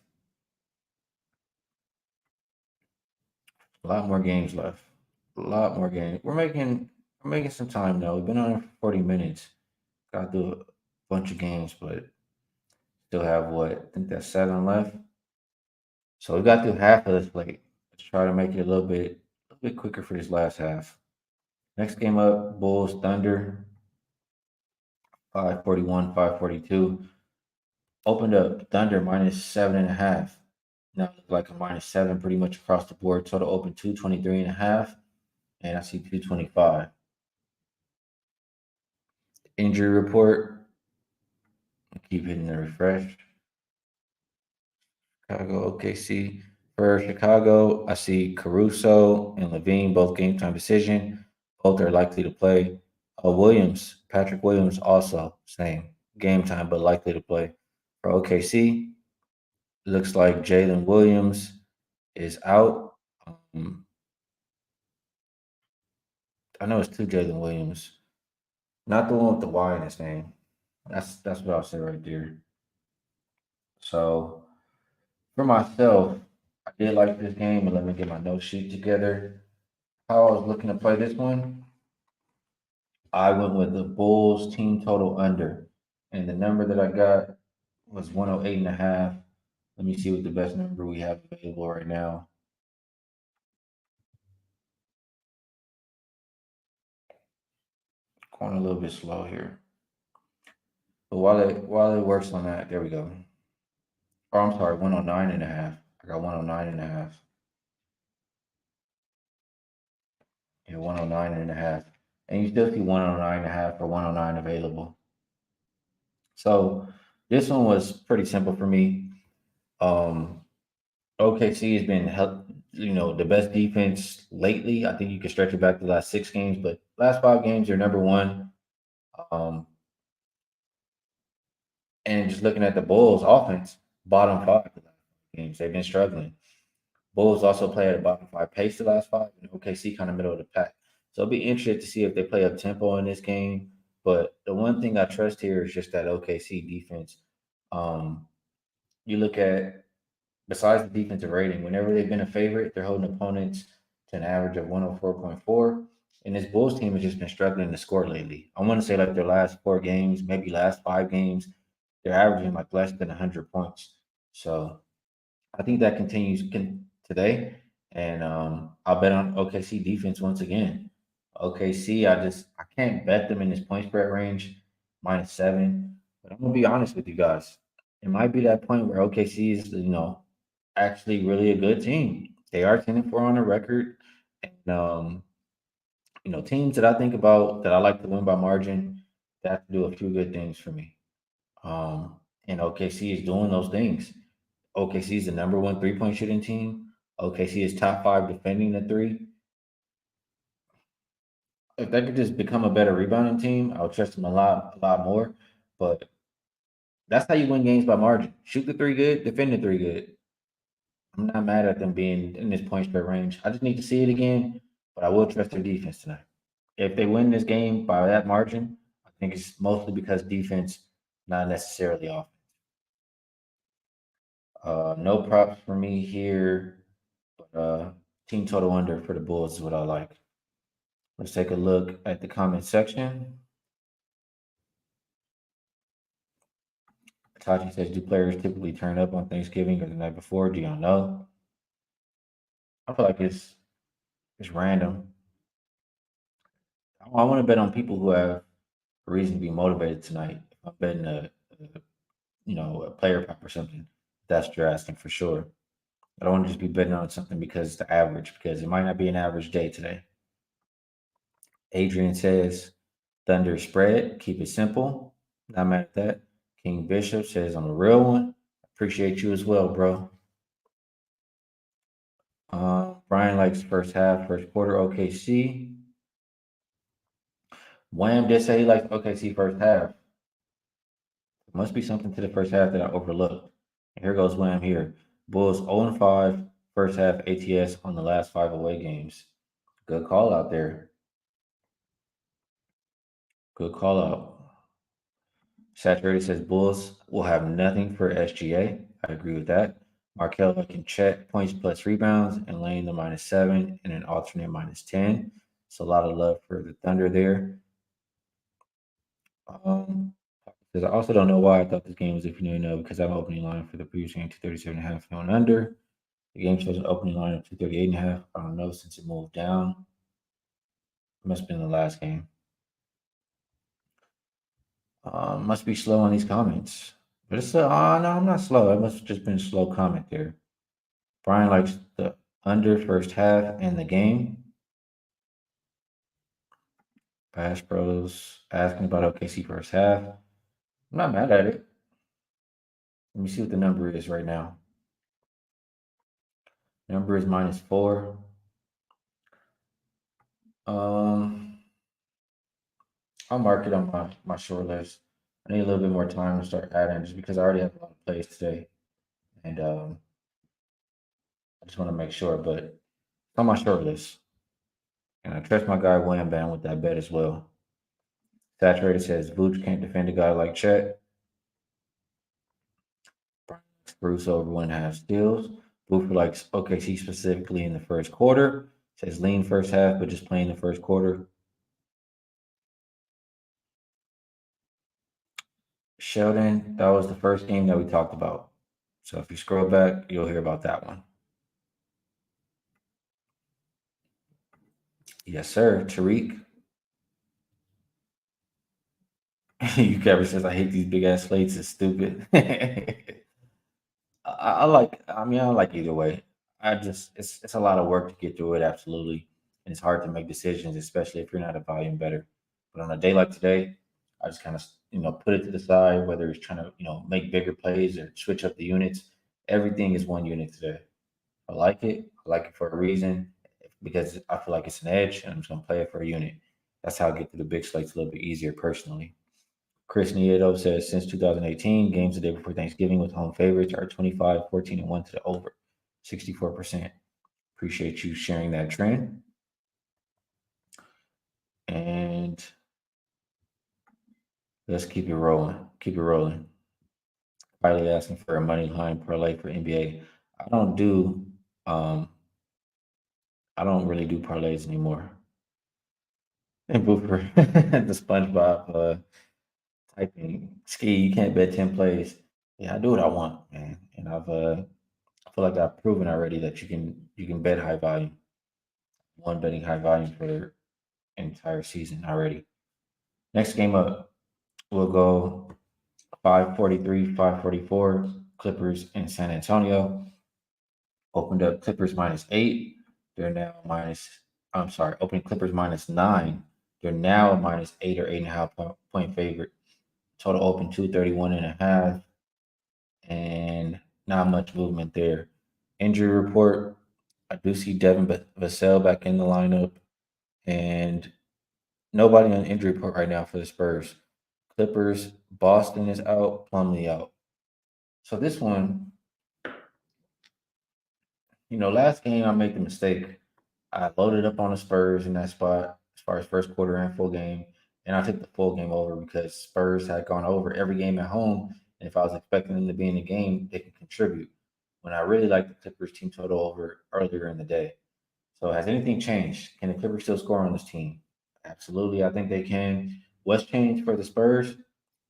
S1: a lot more games left. A lot more games. We're making some time now. We've been on it for 40 minutes. Got to do a bunch of games, but still have what? I think that's seven left. So we got through half of this plate. Let's try to make it a little bit quicker for this last half. Next game up, Bulls Thunder, 541, 542. Opened up Thunder minus 7.5. Now it looks like a minus seven pretty much across the board. Total open 223 and a half. And I see 225. Injury report. Keep hitting the refresh. Chicago, OKC. For Chicago, I see Caruso and Levine, both game time decision. Both are likely to play. Patrick Williams, also same game time, but likely to play. For OKC, looks like Jalen Williams is out. Um, I know it's two Jalen Williams, not the one with the Y in his name. That's what I'll say right there. So for myself, I did like this game, and let me get my note sheet together. How I was looking to play this one, I went with the Bulls team total under, and the number that I got was 108 and a half. Let me see what the best number we have available right now. Going a little bit slow here. But while it works on that, there we go. Oh, I'm sorry, 109 and a half. I got 109 and a half. Yeah, 109 and a half. And you still see 109 and a half or 109 available. So this one was pretty simple for me. Um, OKC has been the best defense lately. I think you can stretch it back to the last six games, but last five games they're number one. Um, and just looking at the Bulls offense, bottom five the last games, they've been struggling. Bulls also play at a bottom five pace the last five, and OKC kind of middle of the pack. So it'll be interesting to see if they play up tempo in this game. But the one thing I trust here is just that OKC defense. Um, you look at besides the defensive rating, whenever they've been a favorite, they're holding opponents to an average of 104.4. And this Bulls team has just been struggling to score lately. I want to say like their last four games, maybe last five games, they're averaging like less than 100 points. So I think that continues today, and I'll bet on OKC defense once again. OKC, I can't bet them in this point spread range, minus seven. But I'm gonna be honest with you guys. It might be that point where OKC is, actually really a good team. They are 10-4 on the record, and teams that I think about that I like to win by margin. They have to do a few good things for me. And OKC is doing those things. OKC is the number one 3-point shooting team. OKC is top five defending the three. If they could just become a better rebounding team, I would trust them a lot more. But that's how you win games by margin. Shoot the three good, defend the three good. I'm not mad at them being in this point spread range. I just need to see it again, but I will trust their defense tonight. If they win this game by that margin, I think it's mostly because defense, not necessarily offense. No props for me here, but team total under for the Bulls is what I like. Let's take a look at the comment section. Tachi says, do players typically turn up on Thanksgiving or the night before? Do y'all know? I feel like it's random. I want to bet on people who have a reason to be motivated tonight. If I'm betting a player prop or something, that's what you're asking for sure. I don't want to just be betting on something because it's the average, because it might not be an average day today. Adrian says, Thunder spread, keep it simple. Not mad at that. King Bishop says, I'm a real one. Appreciate you as well, bro. Brian likes first half, first quarter OKC. Wham did say he likes OKC first half. Must be something to the first half that I overlooked. And here goes Wham here. Bulls 0-5, first half ATS on the last 5 away games. Good call out there. Good call out. Saturated says Bulls will have nothing for SGA. I agree with that. Markel can check points plus rebounds and laying the -7 and an alternate -10. So a lot of love for the Thunder there. Because I also don't know why I thought this game was if you know because I'm opening line for the previous game 237.5 going under. The game shows an opening line of 238.5. I don't know since it moved down. It must have been the last game. Must be slow on these comments. But it's no, I'm not slow. It must have just been a slow comment there. Brian likes the under first half and the game. Bass Bros asking about OKC first half. I'm not mad at it. Let me see what the number is right now. Number is -4. I'll mark it on my short list. I need a little bit more time to start adding just because I already have a lot of plays today. And I just want to make sure, but it's on my short list. And I trust my guy Wham Bam with that bet as well. Saturated says Vooch can't defend a guy like Chet. Bruce over 1.5 steals. Boofer likes OKC specifically in the first quarter. Says lean first half, but just playing the first quarter. Sheldon, that was the first game that we talked about. So if you scroll back, you'll hear about that one. Yes, sir. Tariq. You Kevin says I hate these big ass slates. It's stupid. I like either way. I just it's a lot of work to get through it, absolutely. And it's hard to make decisions, especially if you're not a volume better. But on a day like today, I just kind of put it to the side, whether it's trying to, make bigger plays or switch up the units. Everything is one unit today. I like it. I like it for a reason because I feel like it's an edge and I'm just gonna play it for a unit. That's how I get through the big slates a little bit easier personally. Chris Nieto says since 2018, games the day before Thanksgiving with home favorites are 25, 14, and 1 to the over, 64%. Appreciate you sharing that trend. And let's keep it rolling. Keep it rolling. Finally asking for a money line parlay for NBA. I don't do I don't really do parlays anymore. And Boofer, the SpongeBob typing Skee, you can't bet 10 plays. Yeah, I do what I want, man. And I feel like I've proven already that you can bet high volume. One betting high volume for an entire season already. Next game up, we'll go 543, 544, Clippers in San Antonio. Opened up Clippers -8. They're now opening Clippers -9. They're now a -8 or 8.5 point favorite. Total open 231.5, and not much movement there. Injury report: I do see Devin Vassell back in the lineup, and nobody on the injury report right now for the Spurs. Clippers: Boston is out, Plumlee out. So this one, last game I made the mistake. I loaded up on the Spurs in that spot as far as first quarter and full game, and I took the full game over because Spurs had gone over every game at home. And if I was expecting them to be in the game, they could contribute. When I really liked the Clippers team total over earlier in the day. So has anything changed? Can the Clippers still score on this team? Absolutely, I think they can. What's changed for the Spurs?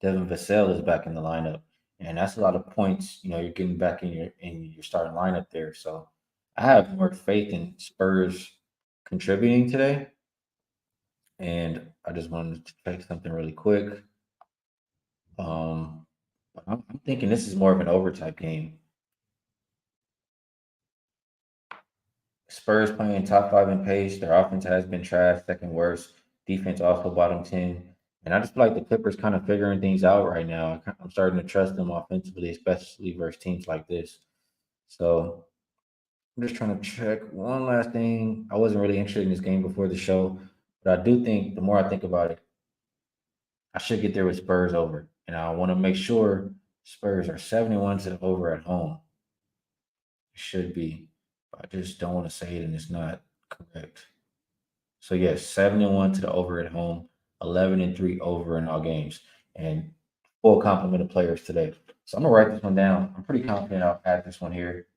S1: Devin Vassell is back in the lineup, and that's a lot of points. You're getting back in your starting lineup there. So I have more faith in Spurs contributing today. And I just wanted to check something really quick. Um, I'm thinking this is more of an overtime game. Spurs playing top five in pace. Their offense has been trash, second worst. Defense also bottom 10. And I just feel like the Clippers kind of figuring things out right now. I'm starting to trust them offensively, especially versus teams like this. So I'm just trying to check one last thing. I wasn't really interested in this game before the show, but I do think the more I think about it, I should get there with Spurs over. And I want to make sure Spurs are 71 to the over at home. It should be. I just don't want to say it and it's not correct. So yes, 7-1 to the over at home, 11-3 over in all games, and full complement of players today. So I'm gonna write this one down. I'm pretty confident I'll add this one here,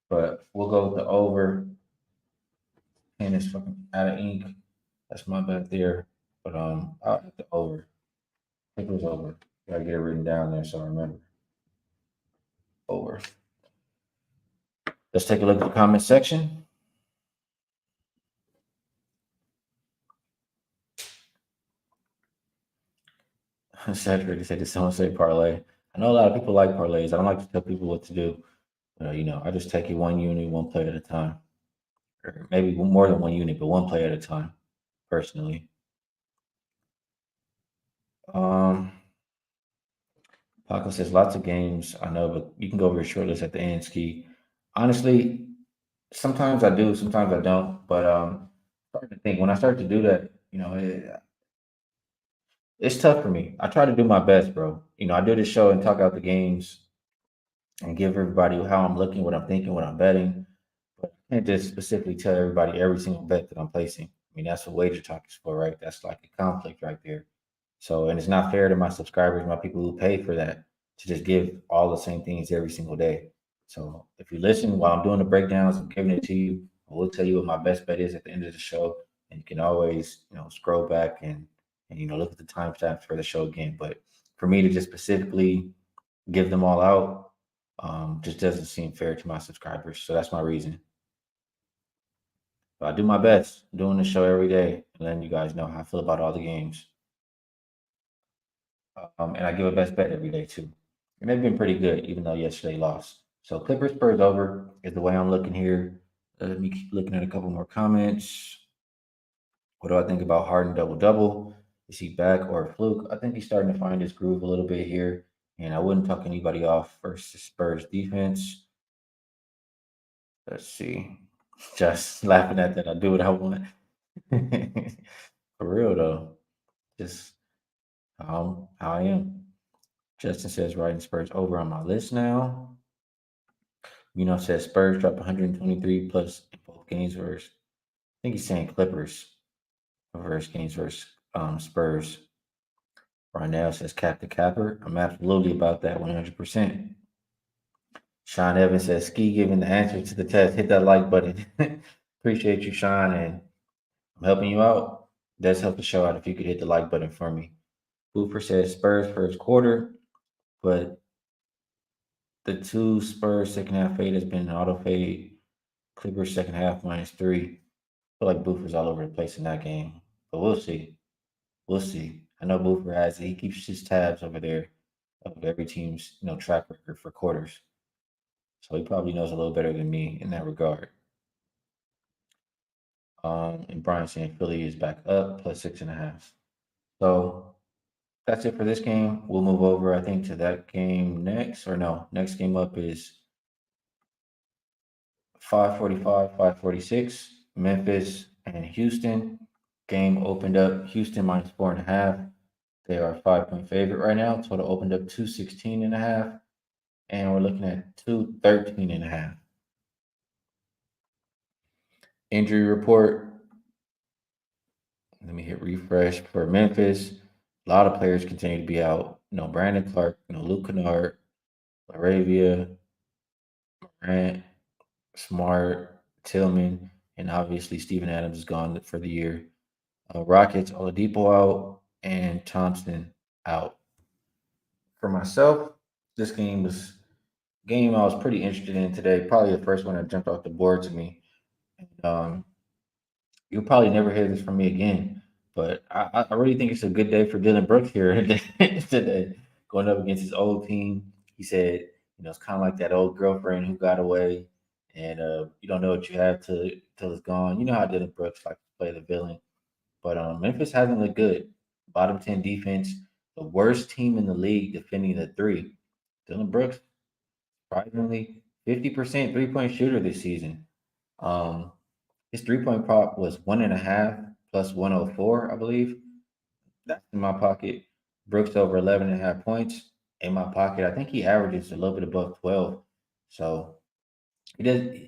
S1: but we'll go with the over. And it's fucking out of ink. That's my bad there. But I'll add the over. I think it was over. Gotta get it written down there so I remember. Over. Let's take a look at the comment section. Saturated said, did someone say parlay? I know a lot of people like parlays. I don't like to tell people what to do. I just take it one unit, one play at a time. Or maybe more than one unit, but one play at a time, personally. Um, Paco says lots of games. I know, but you can go over your short list at the end, Skee. Honestly, sometimes I do, sometimes I don't. But starting to think when I start to do that, it's tough for me. I try to do my best, bro. I do this show and talk out the games and give everybody how I'm looking, what I'm thinking, what I'm betting. But I can't just specifically tell everybody every single bet that I'm placing. I mean, that's what wager talk is for, right? That's like a conflict right there. So, and it's not fair to my subscribers, my people who pay for that, to just give all the same things every single day. So, if you listen while I'm doing the breakdowns, I'm giving it to you. I will tell you what my best bet is at the end of the show, and you can always, scroll back and look at the timestamps for the show again. But for me to just specifically give them all out just doesn't seem fair to my subscribers. So that's my reason. But I do my best doing the show every day and letting you guys know how I feel about all the games. And I give a best bet every day too. And they've been pretty good, even though yesterday lost. So Clippers Spurs over is the way I'm looking here. Let me keep looking at a couple more comments. What do I think about Harden double double? Is he back or a fluke? I think he's starting to find his groove a little bit here. And I wouldn't talk anybody off versus Spurs defense. Let's see. Just laughing at that. I do what I want. For real though. Just how I am. Justin says riding Spurs over on my list now. Says Spurs drop 123 plus in both games versus I think he's saying Clippers versus games versus Spurs. Ronell says cap the capper. I'm absolutely about that 100%. Sean Evans says Skee giving the answer to the test. Hit that like button. Appreciate you, Sean, and I'm helping you out. It does help the show out if you could hit the like button for me. Boofer says Spurs first quarter, but the two Spurs second half fade has been an auto fade. Clippers second half -3. I feel like Boofer's all over the place in that game, but we'll see. We'll see. I know Boofer has it. He keeps his tabs over there of every team's track record for quarters, so he probably knows a little better than me in that regard. And Brian saying Philly is back up plus 6.5. So that's it for this game. We'll move over, I think, to that game next. Or no, next game up is 5:45, 5:46. Memphis and Houston. Game opened up Houston minus 4.5. They are a 5 point favorite right now. Total opened up 216.5. And we're looking at 213.5. Injury report. Let me hit refresh for Memphis. A lot of players continue to be out. No Brandon Clark, no Luke Kennard, Laravia, Morant, Smart, Tillman, and obviously Steven Adams is gone for the year. Rockets, Oladipo out, and Thompson out. For myself, this game I was pretty interested in today. Probably the first one that jumped off the board to me. Um, you'll probably never hear this from me again, but I really think it's a good day for Dylan Brooks here today, going up against his old team. He said, it's kind of like that old girlfriend who got away, and you don't know what you have till it's gone. You know how Dylan Brooks likes to play the villain, but Memphis hasn't looked good. Bottom 10 defense, the worst team in the league defending the three. Dylan Brooks, surprisingly, 50% 3 point shooter this season. Um, his 3 point prop was 1.5 plus 104, I believe. That's in my pocket. Brooks over 11.5 points in my pocket. I think he averages a little bit above 12. So he does,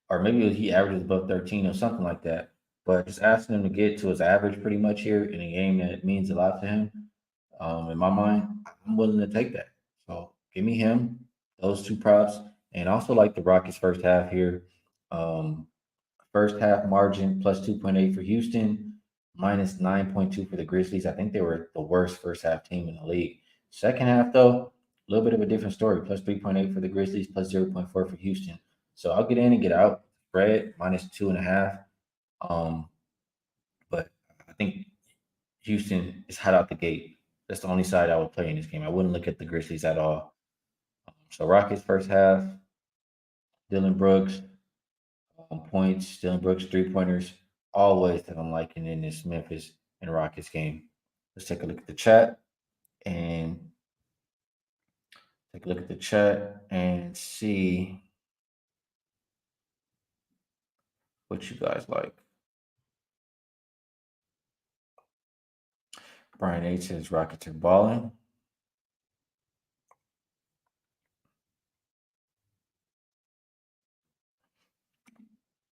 S1: or maybe he averages above 13 or something like that. But just asking him to get to his average pretty much here in a game that means a lot to him, in my mind, I'm willing to take that. So give me him, those two props, and also like the Rockets first half here. Um, First half margin plus 2.8 for Houston, minus 9.2 for the Grizzlies. I think they were the worst first half team in the league. Second half, though, a little bit of a different story. Plus 3.8 for the Grizzlies, plus 0.4 for Houston. So I'll get in and get out. Spread minus 2.5. Um, but I think Houston is hot out the gate. That's the only side I would play in this game. I wouldn't look at the Grizzlies at all. So Rockets first half, Dylan Brooks, points, Dylan Brooks, 3 pointers, always that I'm liking in this Memphis and Rockets game. Let's take a look at the chat and see what you guys like. Brian H says Rockets are balling.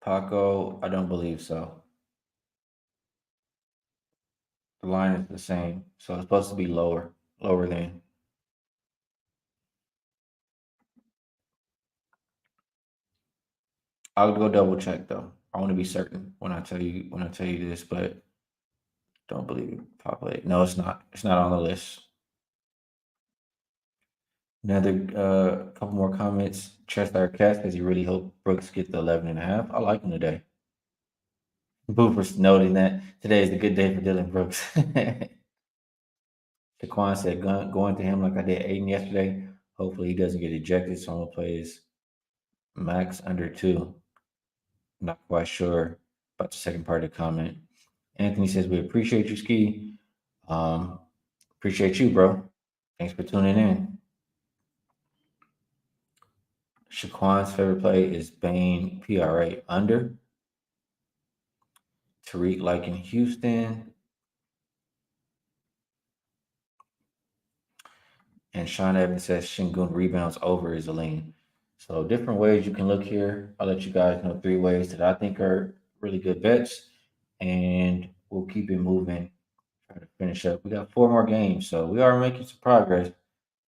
S1: Paco, I don't believe so. The line is the same, so it's supposed to be lower than. I'll go double check though. I want to be certain when I tell you this, but don't believe it. Populate. No, it's not. It's not on the list. Another couple more comments. Chester Cast says he really hope Brooks get the 11.5. I like him today. Boofer's noting that today is a good day for Dylan Brooks. Shaquan said going to him like I did Aiden yesterday. Hopefully he doesn't get ejected, so I'm gonna play his max under 2. I'm not quite sure about the second part of the comment. Anthony says we appreciate you, Skee. Um, Appreciate you, bro. Thanks for tuning in. Shaquan's favorite play is Bane PRA under. Tariq like in Houston. And Sean Evans says Shingun rebounds over is a lean. So different ways you can look here. I'll let you guys know 3 ways that I think are really good bets. And we'll keep it moving. Try to finish up. We got 4 more games, so we are making some progress.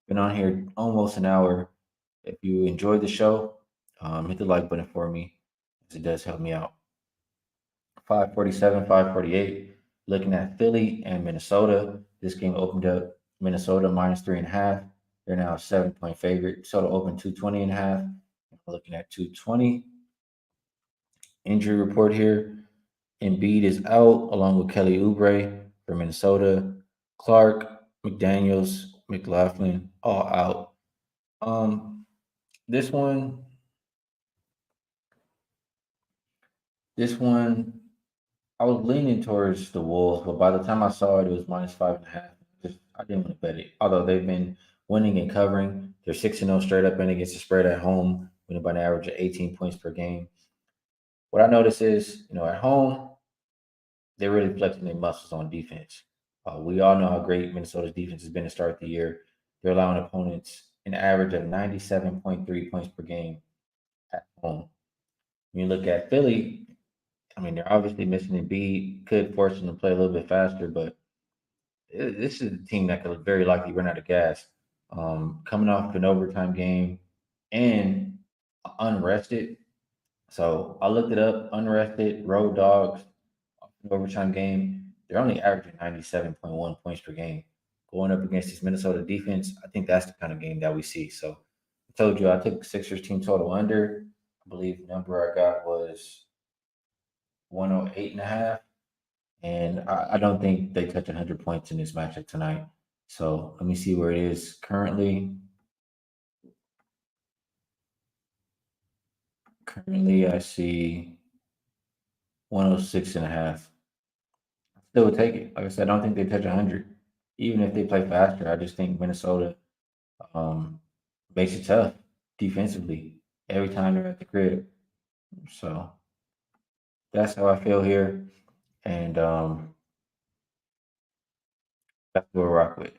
S1: Been on here almost an hour. If you enjoyed the show, hit the like button for me, as it does help me out. 5:47, 5:48. Looking at Philly and Minnesota. This game opened up Minnesota minus 3.5. They're now a 7 point favorite. Total open 220.5. Looking at 220. Injury report here. Embiid is out along with Kelly Oubre for Minnesota. Clark, McDaniels, McLaughlin, all out. Um, this one, this one I was leaning towards the Wolves, but by the time I saw it, it was minus 5.5. Just I didn't want to bet it. Although they've been winning and covering, they're 6-0 straight up and against the spread at home, winning by an average of 18 points per game. What I notice is, at home they're really flexing their muscles on defense. We all know how great Minnesota's defense has been to start the year. They're allowing opponents an average of 97.3 points per game at home. When you look at Philly, I mean, they're obviously missing Embiid, could force them to play a little bit faster, but this is a team that could very likely run out of gas. Coming off an overtime game and unrested. So I looked it up, unrested, road dogs, overtime game. They're only averaging 97.1 points per game. Going up against this Minnesota defense, I think that's the kind of game that we see. So I told you I took Sixers team total under. I believe the number I got was 108.5. And I don't think they touch 100 points in this matchup tonight. So let me see where it is currently. Currently, I see 106.5. I still would take it. Like I said, I don't think they touch 100. Even if they play faster, I just think Minnesota um, makes it tough defensively every time they're at the crib. So that's how I feel here. And that's what we'll rock with.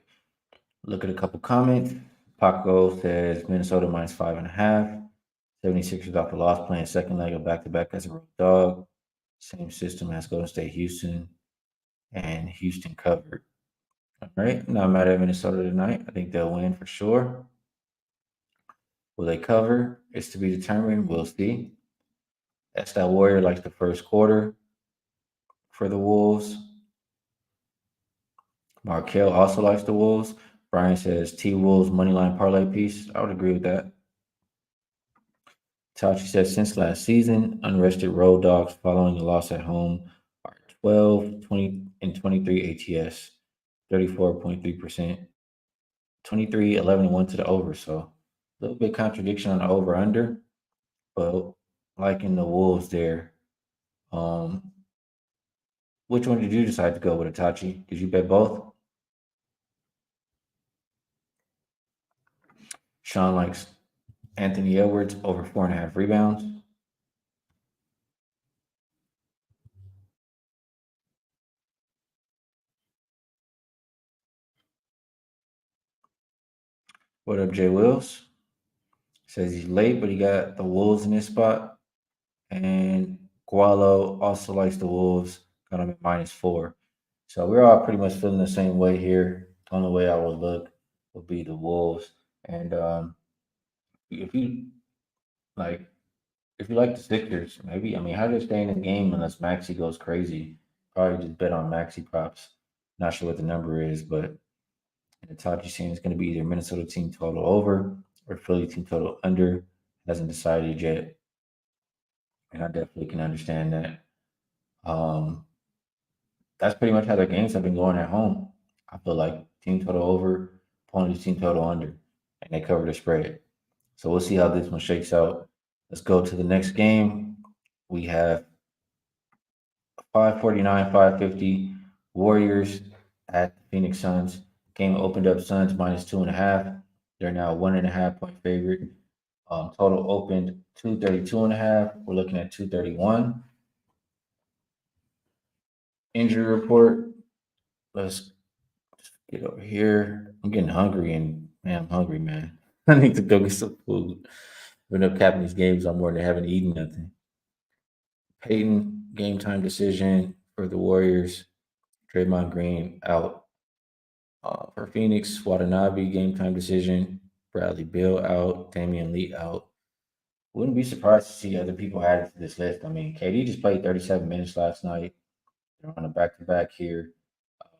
S1: Look at a couple comments. Paco says Minnesota minus 5.5. 76ers off the loss playing second leg of back to back as a road dog. Same system as Golden State Houston, and Houston covered. All right, not mad at Minnesota tonight. I think they'll win for sure. Will they cover? It's to be determined. We'll see. That's that Warrior likes the first quarter for the Wolves. Markel also likes the Wolves. Brian says T Wolves moneyline parlay piece. I would agree with that. Tachi says since last season, unrested road dogs following a loss at home are 12, 20, and 23 ATS, 34.3%, 23, 11, and 1 to the over. So a little bit contradiction on the over under, but liking the Wolves there. Um, which one did you decide to go with, Itachi? Did you bet both? Sean likes Anthony Edwards over 4.5 rebounds. What up, Jay Wills? Says he's late, but he got the Wolves in his spot. And Gualo also likes the Wolves. Got him at -4. So we're all pretty much feeling the same way here. Only way I would look would be the Wolves. And if you like, if you like the Sixers, maybe I mean, how do they stay in the game unless Maxi goes crazy? Probably just bet on Maxi props. Not sure what the number is, but the top you're seeing is going to be either Minnesota team total over or Philly team total under. Hasn't decided yet, and I definitely can understand that. Um, that's pretty much how their games have been going at home. I feel like team total over, opponent's team total under, and they cover the spread. So we'll see how this one shakes out. Let's go to the next game. We have 549, 550 Warriors at the Phoenix Suns. Game opened up Suns -2.5. They're now 1.5 point favorite. Total opened 232.5. We're looking at 231. Injury report. Let's get over here. I'm getting hungry and man, I'm hungry, man. I need to go get some food. Been up capping these games on more than haven't eaten nothing. Peyton, game time decision for the Warriors. Draymond Green out. For Phoenix, Watanabe, game time decision. Bradley Beal out. Damian Lee out. Wouldn't be surprised to see other people added to this list. I mean, KD just played 37 minutes last night. They're on a back to back here.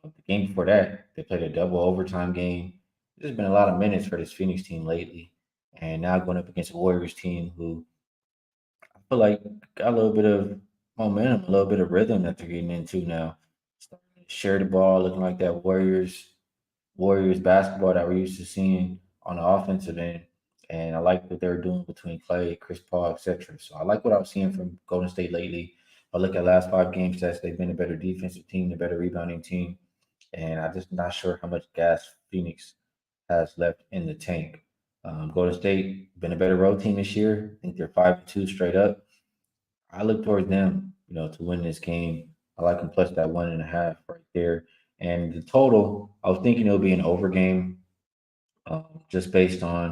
S1: The game before that, they played a double overtime game. There's been a lot of minutes for this Phoenix team lately. And now going up against a Warriors team who I feel like got a little bit of momentum, a little bit of rhythm that they're getting into now. Starting to share the ball, looking like that Warriors basketball that we're used to seeing on the offensive end. And I like what they're doing between Clay, Chris Paul, etc. So I like what I'm seeing from Golden State lately. I look at last 5 game stats, they've been a better defensive team, a better rebounding team, and I'm just not sure how much gas Phoenix has left in the tank. Golden State been a better road team this year. I think they're 5-2 straight up. I look towards them, to win this game. I like them plus that 1.5 right there. And the total, I was thinking it'll be an over game, just based on.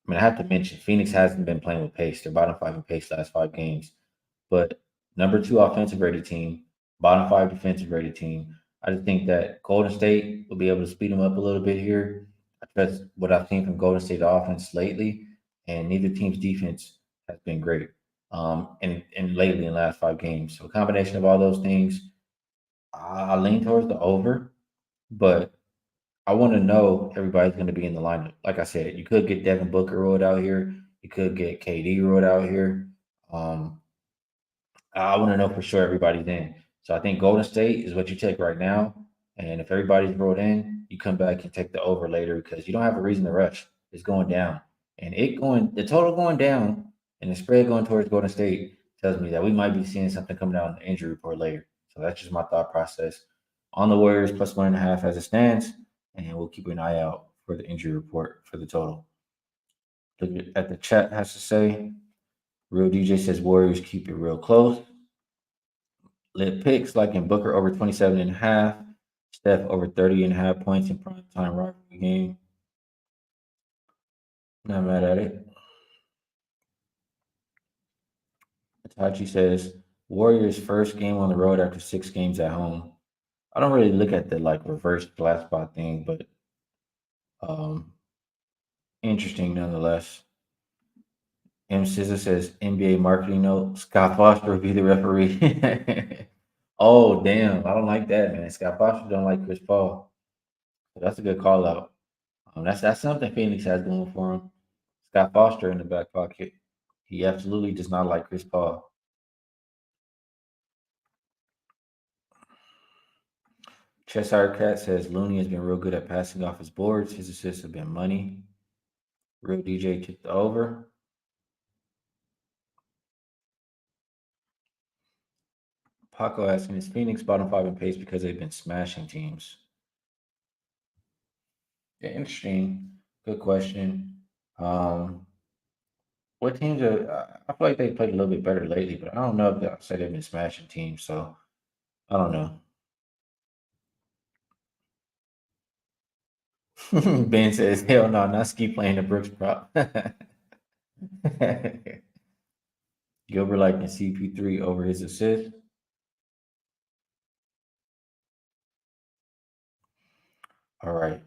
S1: I mean, I have to mention Phoenix hasn't been playing with pace. They're bottom 5 in pace last 5 games, but number 2 offensive rated team, bottom 5 defensive rated team. I just think that Golden State will be able to speed them up a little bit here. That's what I've seen from Golden State offense lately, and neither team's defense has been great. And lately in the last 5 games, so a combination of all those things, I lean towards the over, but I want to know everybody's going to be in the lineup. Like I said, you could get Devin Booker rolled out here. You could get KD rolled out here. Um, I want to know for sure everybody's in. So I think Golden State is what you take right now. And if everybody's rolled in, you come back and take the over later because you don't have a reason to rush. It's going down. And the total going down and the spread going towards Golden State tells me that we might be seeing something coming out in the injury report later. So that's just my thought process on the Warriors plus 1.5 as it stands. And we'll keep an eye out for the injury report for the total. Look at the chat has to say. Real DJ says Warriors keep it real close. Lit picks like in Booker over 27.5, Steph over 30.5 points in prime time rivalry game. Not mad at it. Itachi says Warriors first game on the road after 6 games at home. I don't really look at the reverse flat spot thing, but um interesting nonetheless. M Scissor says NBA marketing note, Scott Foster will be the referee. Oh damn, I don't like that, man. Scott Foster don't like Chris Paul. So that's a good call out. That's something Phoenix has going for him. Scott Foster in the back pocket. He absolutely does not like Chris Paul. Cheshire Cat says Looney has been real good at passing off his boards. His assists have been money. Real DJ took the over. Paco asking, is Phoenix bottom 5 in pace because they've been smashing teams? Yeah, interesting. Good question. Um, what teams are? I feel like they played a little bit better lately, but I don't know if I say they've been smashing teams. So I don't know. Ben says, "Hell no, not Skee playing the Brooks prop." Gilbert liking CP3 over his assist. All right.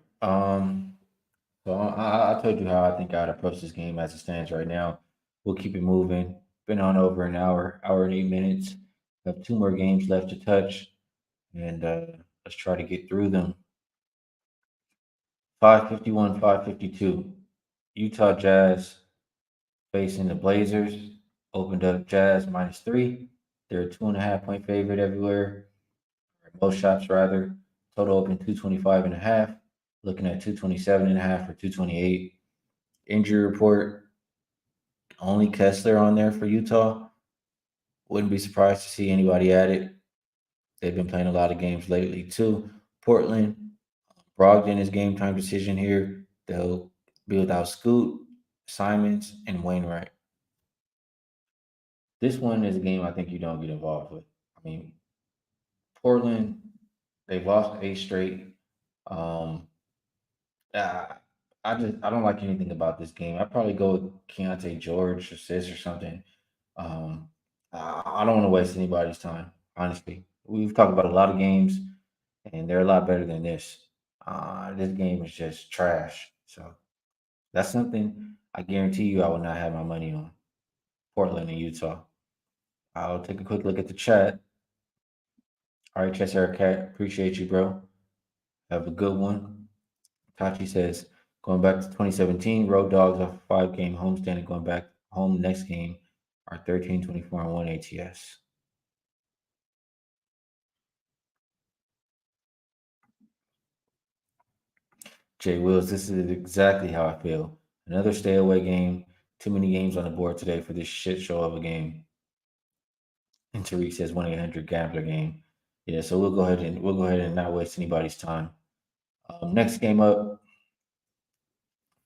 S1: So I told you how I think I'd approach this game as it stands right now. We'll keep it moving. Been on over an hour and 8 minutes. Have 2 more games left to touch, and let's try to get through them. 551, 552. Utah Jazz facing the Blazers. Opened up Jazz -3. They're a 2.5 point favorite everywhere. Most shots rather. Total open 225.5. Looking at 227.5 or 228. Injury report. Only Kessler on there for Utah. Wouldn't be surprised to see anybody at it. They've been playing a lot of games lately too. Portland, Brogdon is game time decision here. They'll be without Scoot, Simons, and Wainwright. This one is a game I think you don't get involved with. I mean, Portland, they've lost 8 straight. Um, uh, I don't like anything about this game. I'd probably go with Keontae George assist or something. Um, I don't want to waste anybody's time. Honestly, we've talked about a lot of games, and they're a lot better than this. This game is just trash. So that's something I guarantee you I will not have my money on. Portland and Utah. I'll take a quick look at the chat. All right, Chess Eric Cat, appreciate you, bro. Have a good one. Tachi says, going back to 2017, road dogs off a 5 game homestand and going back home next game are 13, 24, and 1 ATS. Jay Wills, this is exactly how I feel. Another stay away game. Too many games on the board today for this shit show of a game. And Tariq says 1-800 gambler game. Yeah, so we'll go ahead and not waste anybody's time. Next game up,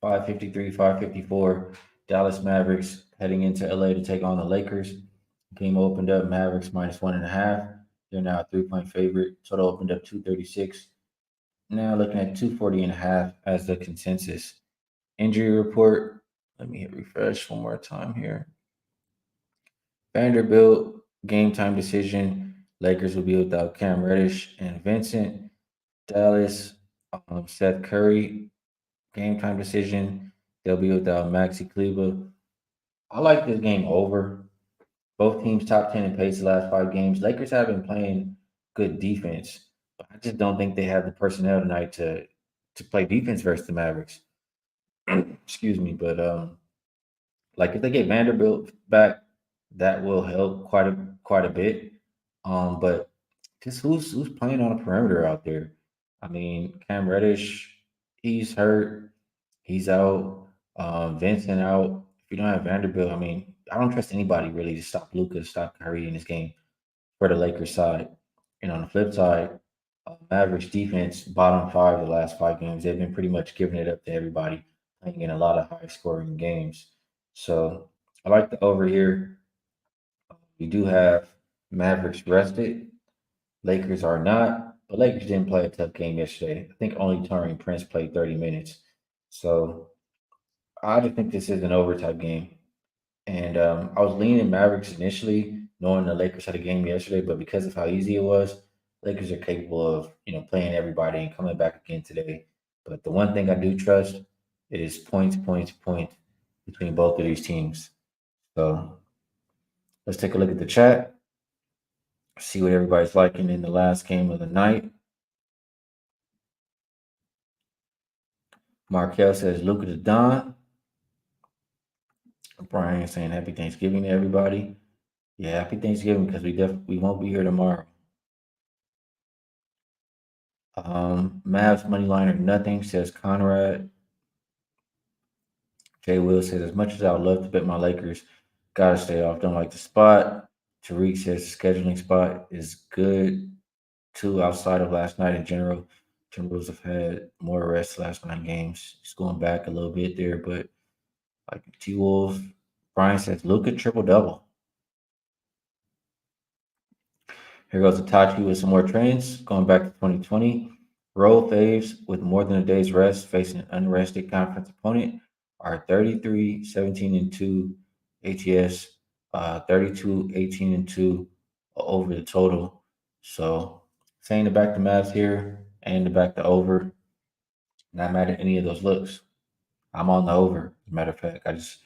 S1: 5:53, 5:54. Dallas Mavericks heading into LA to take on the Lakers. Game opened up Mavericks -1.5. They're now a 3-point favorite. Total opened up 236. Now looking at 240.5 as the consensus. Injury report. Let me hit refresh one more time here. Vanderbilt, game time decision. Lakers will be without Cam Reddish and Vincent. Dallas, Seth Curry, game time decision. They'll be without Maxi Kleber. I like this game over. Both teams top 10 in pace the last 5 games. Lakers have been playing good defense, but I just don't think they have the personnel tonight to play defense versus the Mavericks. Excuse me, but like if they get Vanderbilt back, that will help quite a bit. But just who's playing on the perimeter out there? I mean, Cam Reddish, he's hurt, he's out. Vincent out. If you don't have Vanderbilt, I mean, I don't trust anybody really to stop Luka, stop Curry in this game for the Lakers side. And on the flip side, Mavericks defense, bottom 5 the last 5 games. They've been pretty much giving it up to everybody, playing in a lot of high scoring games. So I like the over here. We do have Mavericks rested. Lakers are not, but Lakers didn't play a tough game yesterday. I think only Taurean Prince played 30 minutes. So I just think this is an overtime game. And I was leaning Mavericks initially, knowing the Lakers had a game yesterday, but because of how easy it was, Lakers are capable of playing everybody and coming back again today. But the one thing I do trust is points, points, points between both of these teams. So let's take a look at the chat, see what everybody's liking in the last game of the night. Markel says Luka the Don. Brian is saying Happy Thanksgiving to everybody. Yeah, Happy Thanksgiving because we won't be here tomorrow. Mavs money line or nothing, says Conrad. Jay Will says, as much as I would love to bet my Lakers, gotta stay off. Don't like the spot. Tariq says the scheduling spot is good too outside of last night in general. Timberwolves have had more rest last 9 games. He's going back a little bit there, but like T Wolves, Brian says, look at triple double. Here goes Itachi with some more trends. Going back to 2020. Roll faves with more than a day's rest facing an unrested conference opponent are 33, 17, and 2 ATS, 32, 18, and 2 over the total. So saying to back the Mavs here and to back the over, not mad at any of those looks. I'm on the over. As a matter of fact, I just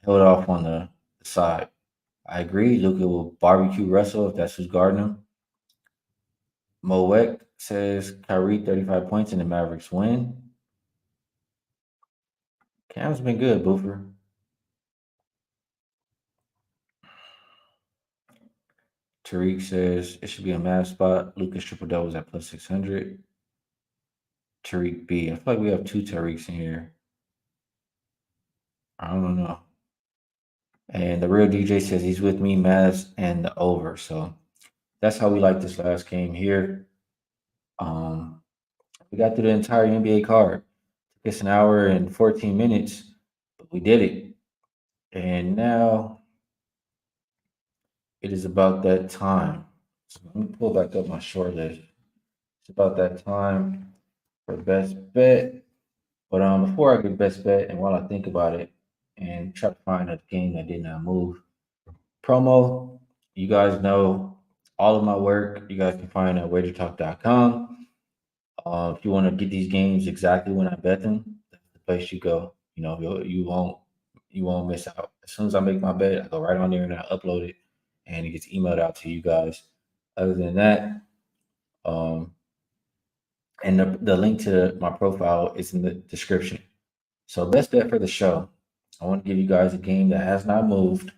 S1: held off on the side. I agree. Luka will barbecue Russell if that's who's guarding him. Moet says Kyrie 35 points and the Mavericks win. Cam's been good, Boofer. Tariq says it should be a Mavs spot. Lucas triple doubles at plus 600. Tariq B. I feel like we have 2 Tariqs in here. I don't know. And the real DJ says he's with me, Mavs and the over. So that's how we like this last game here. We got through the entire NBA card. Took us an hour and 14 minutes, but we did it. And now it is about that time. So let me pull back up my short list. It's about that time for best bet. But before I get best bet, and while I think about it and try to find a game that did not move, promo, you guys know all of my work. You guys can find at wagertalk.com. If you want to get these games exactly when I bet them, that's the place you go. You won't miss out. As soon as I make my bet, I go right on there and I upload it, and it gets emailed out to you guys. Other than that, um, and the link to my profile is in the description. So best bet for the show. I want to give you guys a game that has not moved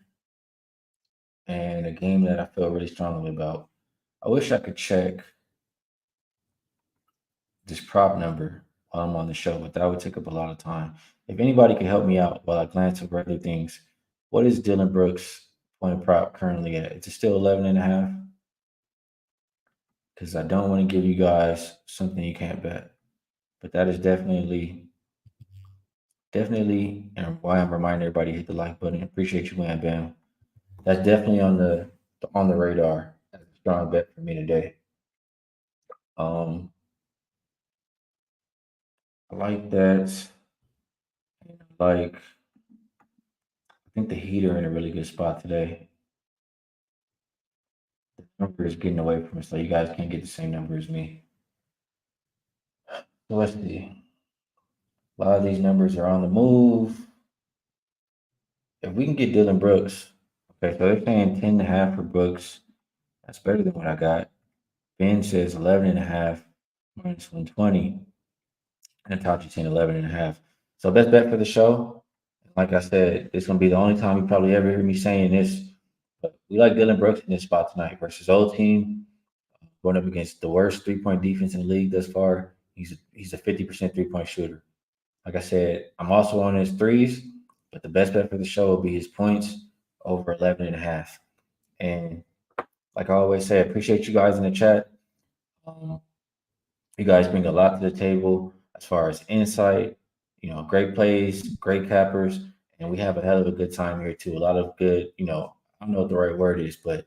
S1: and a game that I feel really strongly about. I wish I could check this prop number while I'm on the show, but that would take up a lot of time. If anybody could help me out while I glance over other things, what is Dylan Brooks' point prop currently at? It's still 11.5 because I don't want to give you guys something you can't bet. But that is definitely, and why I'm reminding everybody to hit the like button. Appreciate you, Wham Bam. That's definitely on the radar as a strong bet for me today. Um, I like that. Like, I think the Heat are in a really good spot today. The number is getting away from us, so you guys can't get the same number as me. So let's see. A lot of these numbers are on the move. If we can get Dylan Brooks, okay, so they're saying 10.5 for Brooks. That's better than what I got. Ben says 11.5 minus 120. And Tachi's saying 11.5. So best bet for the show. Like I said, it's gonna be the only time you probably ever hear me saying this. But we like Dylan Brooks in this spot tonight versus old team, going up against the worst 3-point defense in the league thus far. He's a 50% 3-point shooter. Like I said, I'm also on his threes, but the best bet for the show will be his points over 11.5. And like I always say, I appreciate you guys in the chat. Um, you guys bring a lot to the table as far as insight, great plays, great cappers, and we have a hell of a good time here too. A lot of good, I don't know what the right word is, but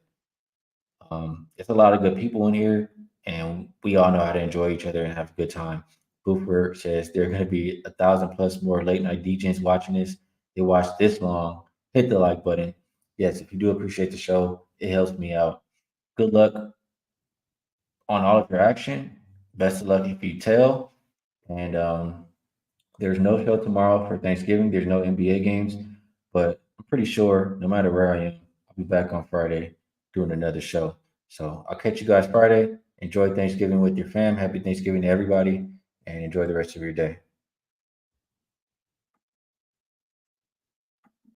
S1: it's a lot of good people in here, and we all know how to enjoy each other and have a good time. Boofer says there are going to be 1,000 plus more late night DJs watching this. They watched this long. Hit the like button. Yes, if you do appreciate the show, it helps me out. Good luck on all of your action. Best of luck if you tell. And there's no show tomorrow for Thanksgiving. There's no NBA games, but I'm pretty sure no matter where I am, I'll be back on Friday doing another show. So I'll catch you guys Friday. Enjoy Thanksgiving with your fam. Happy Thanksgiving to everybody, and enjoy the rest of your day.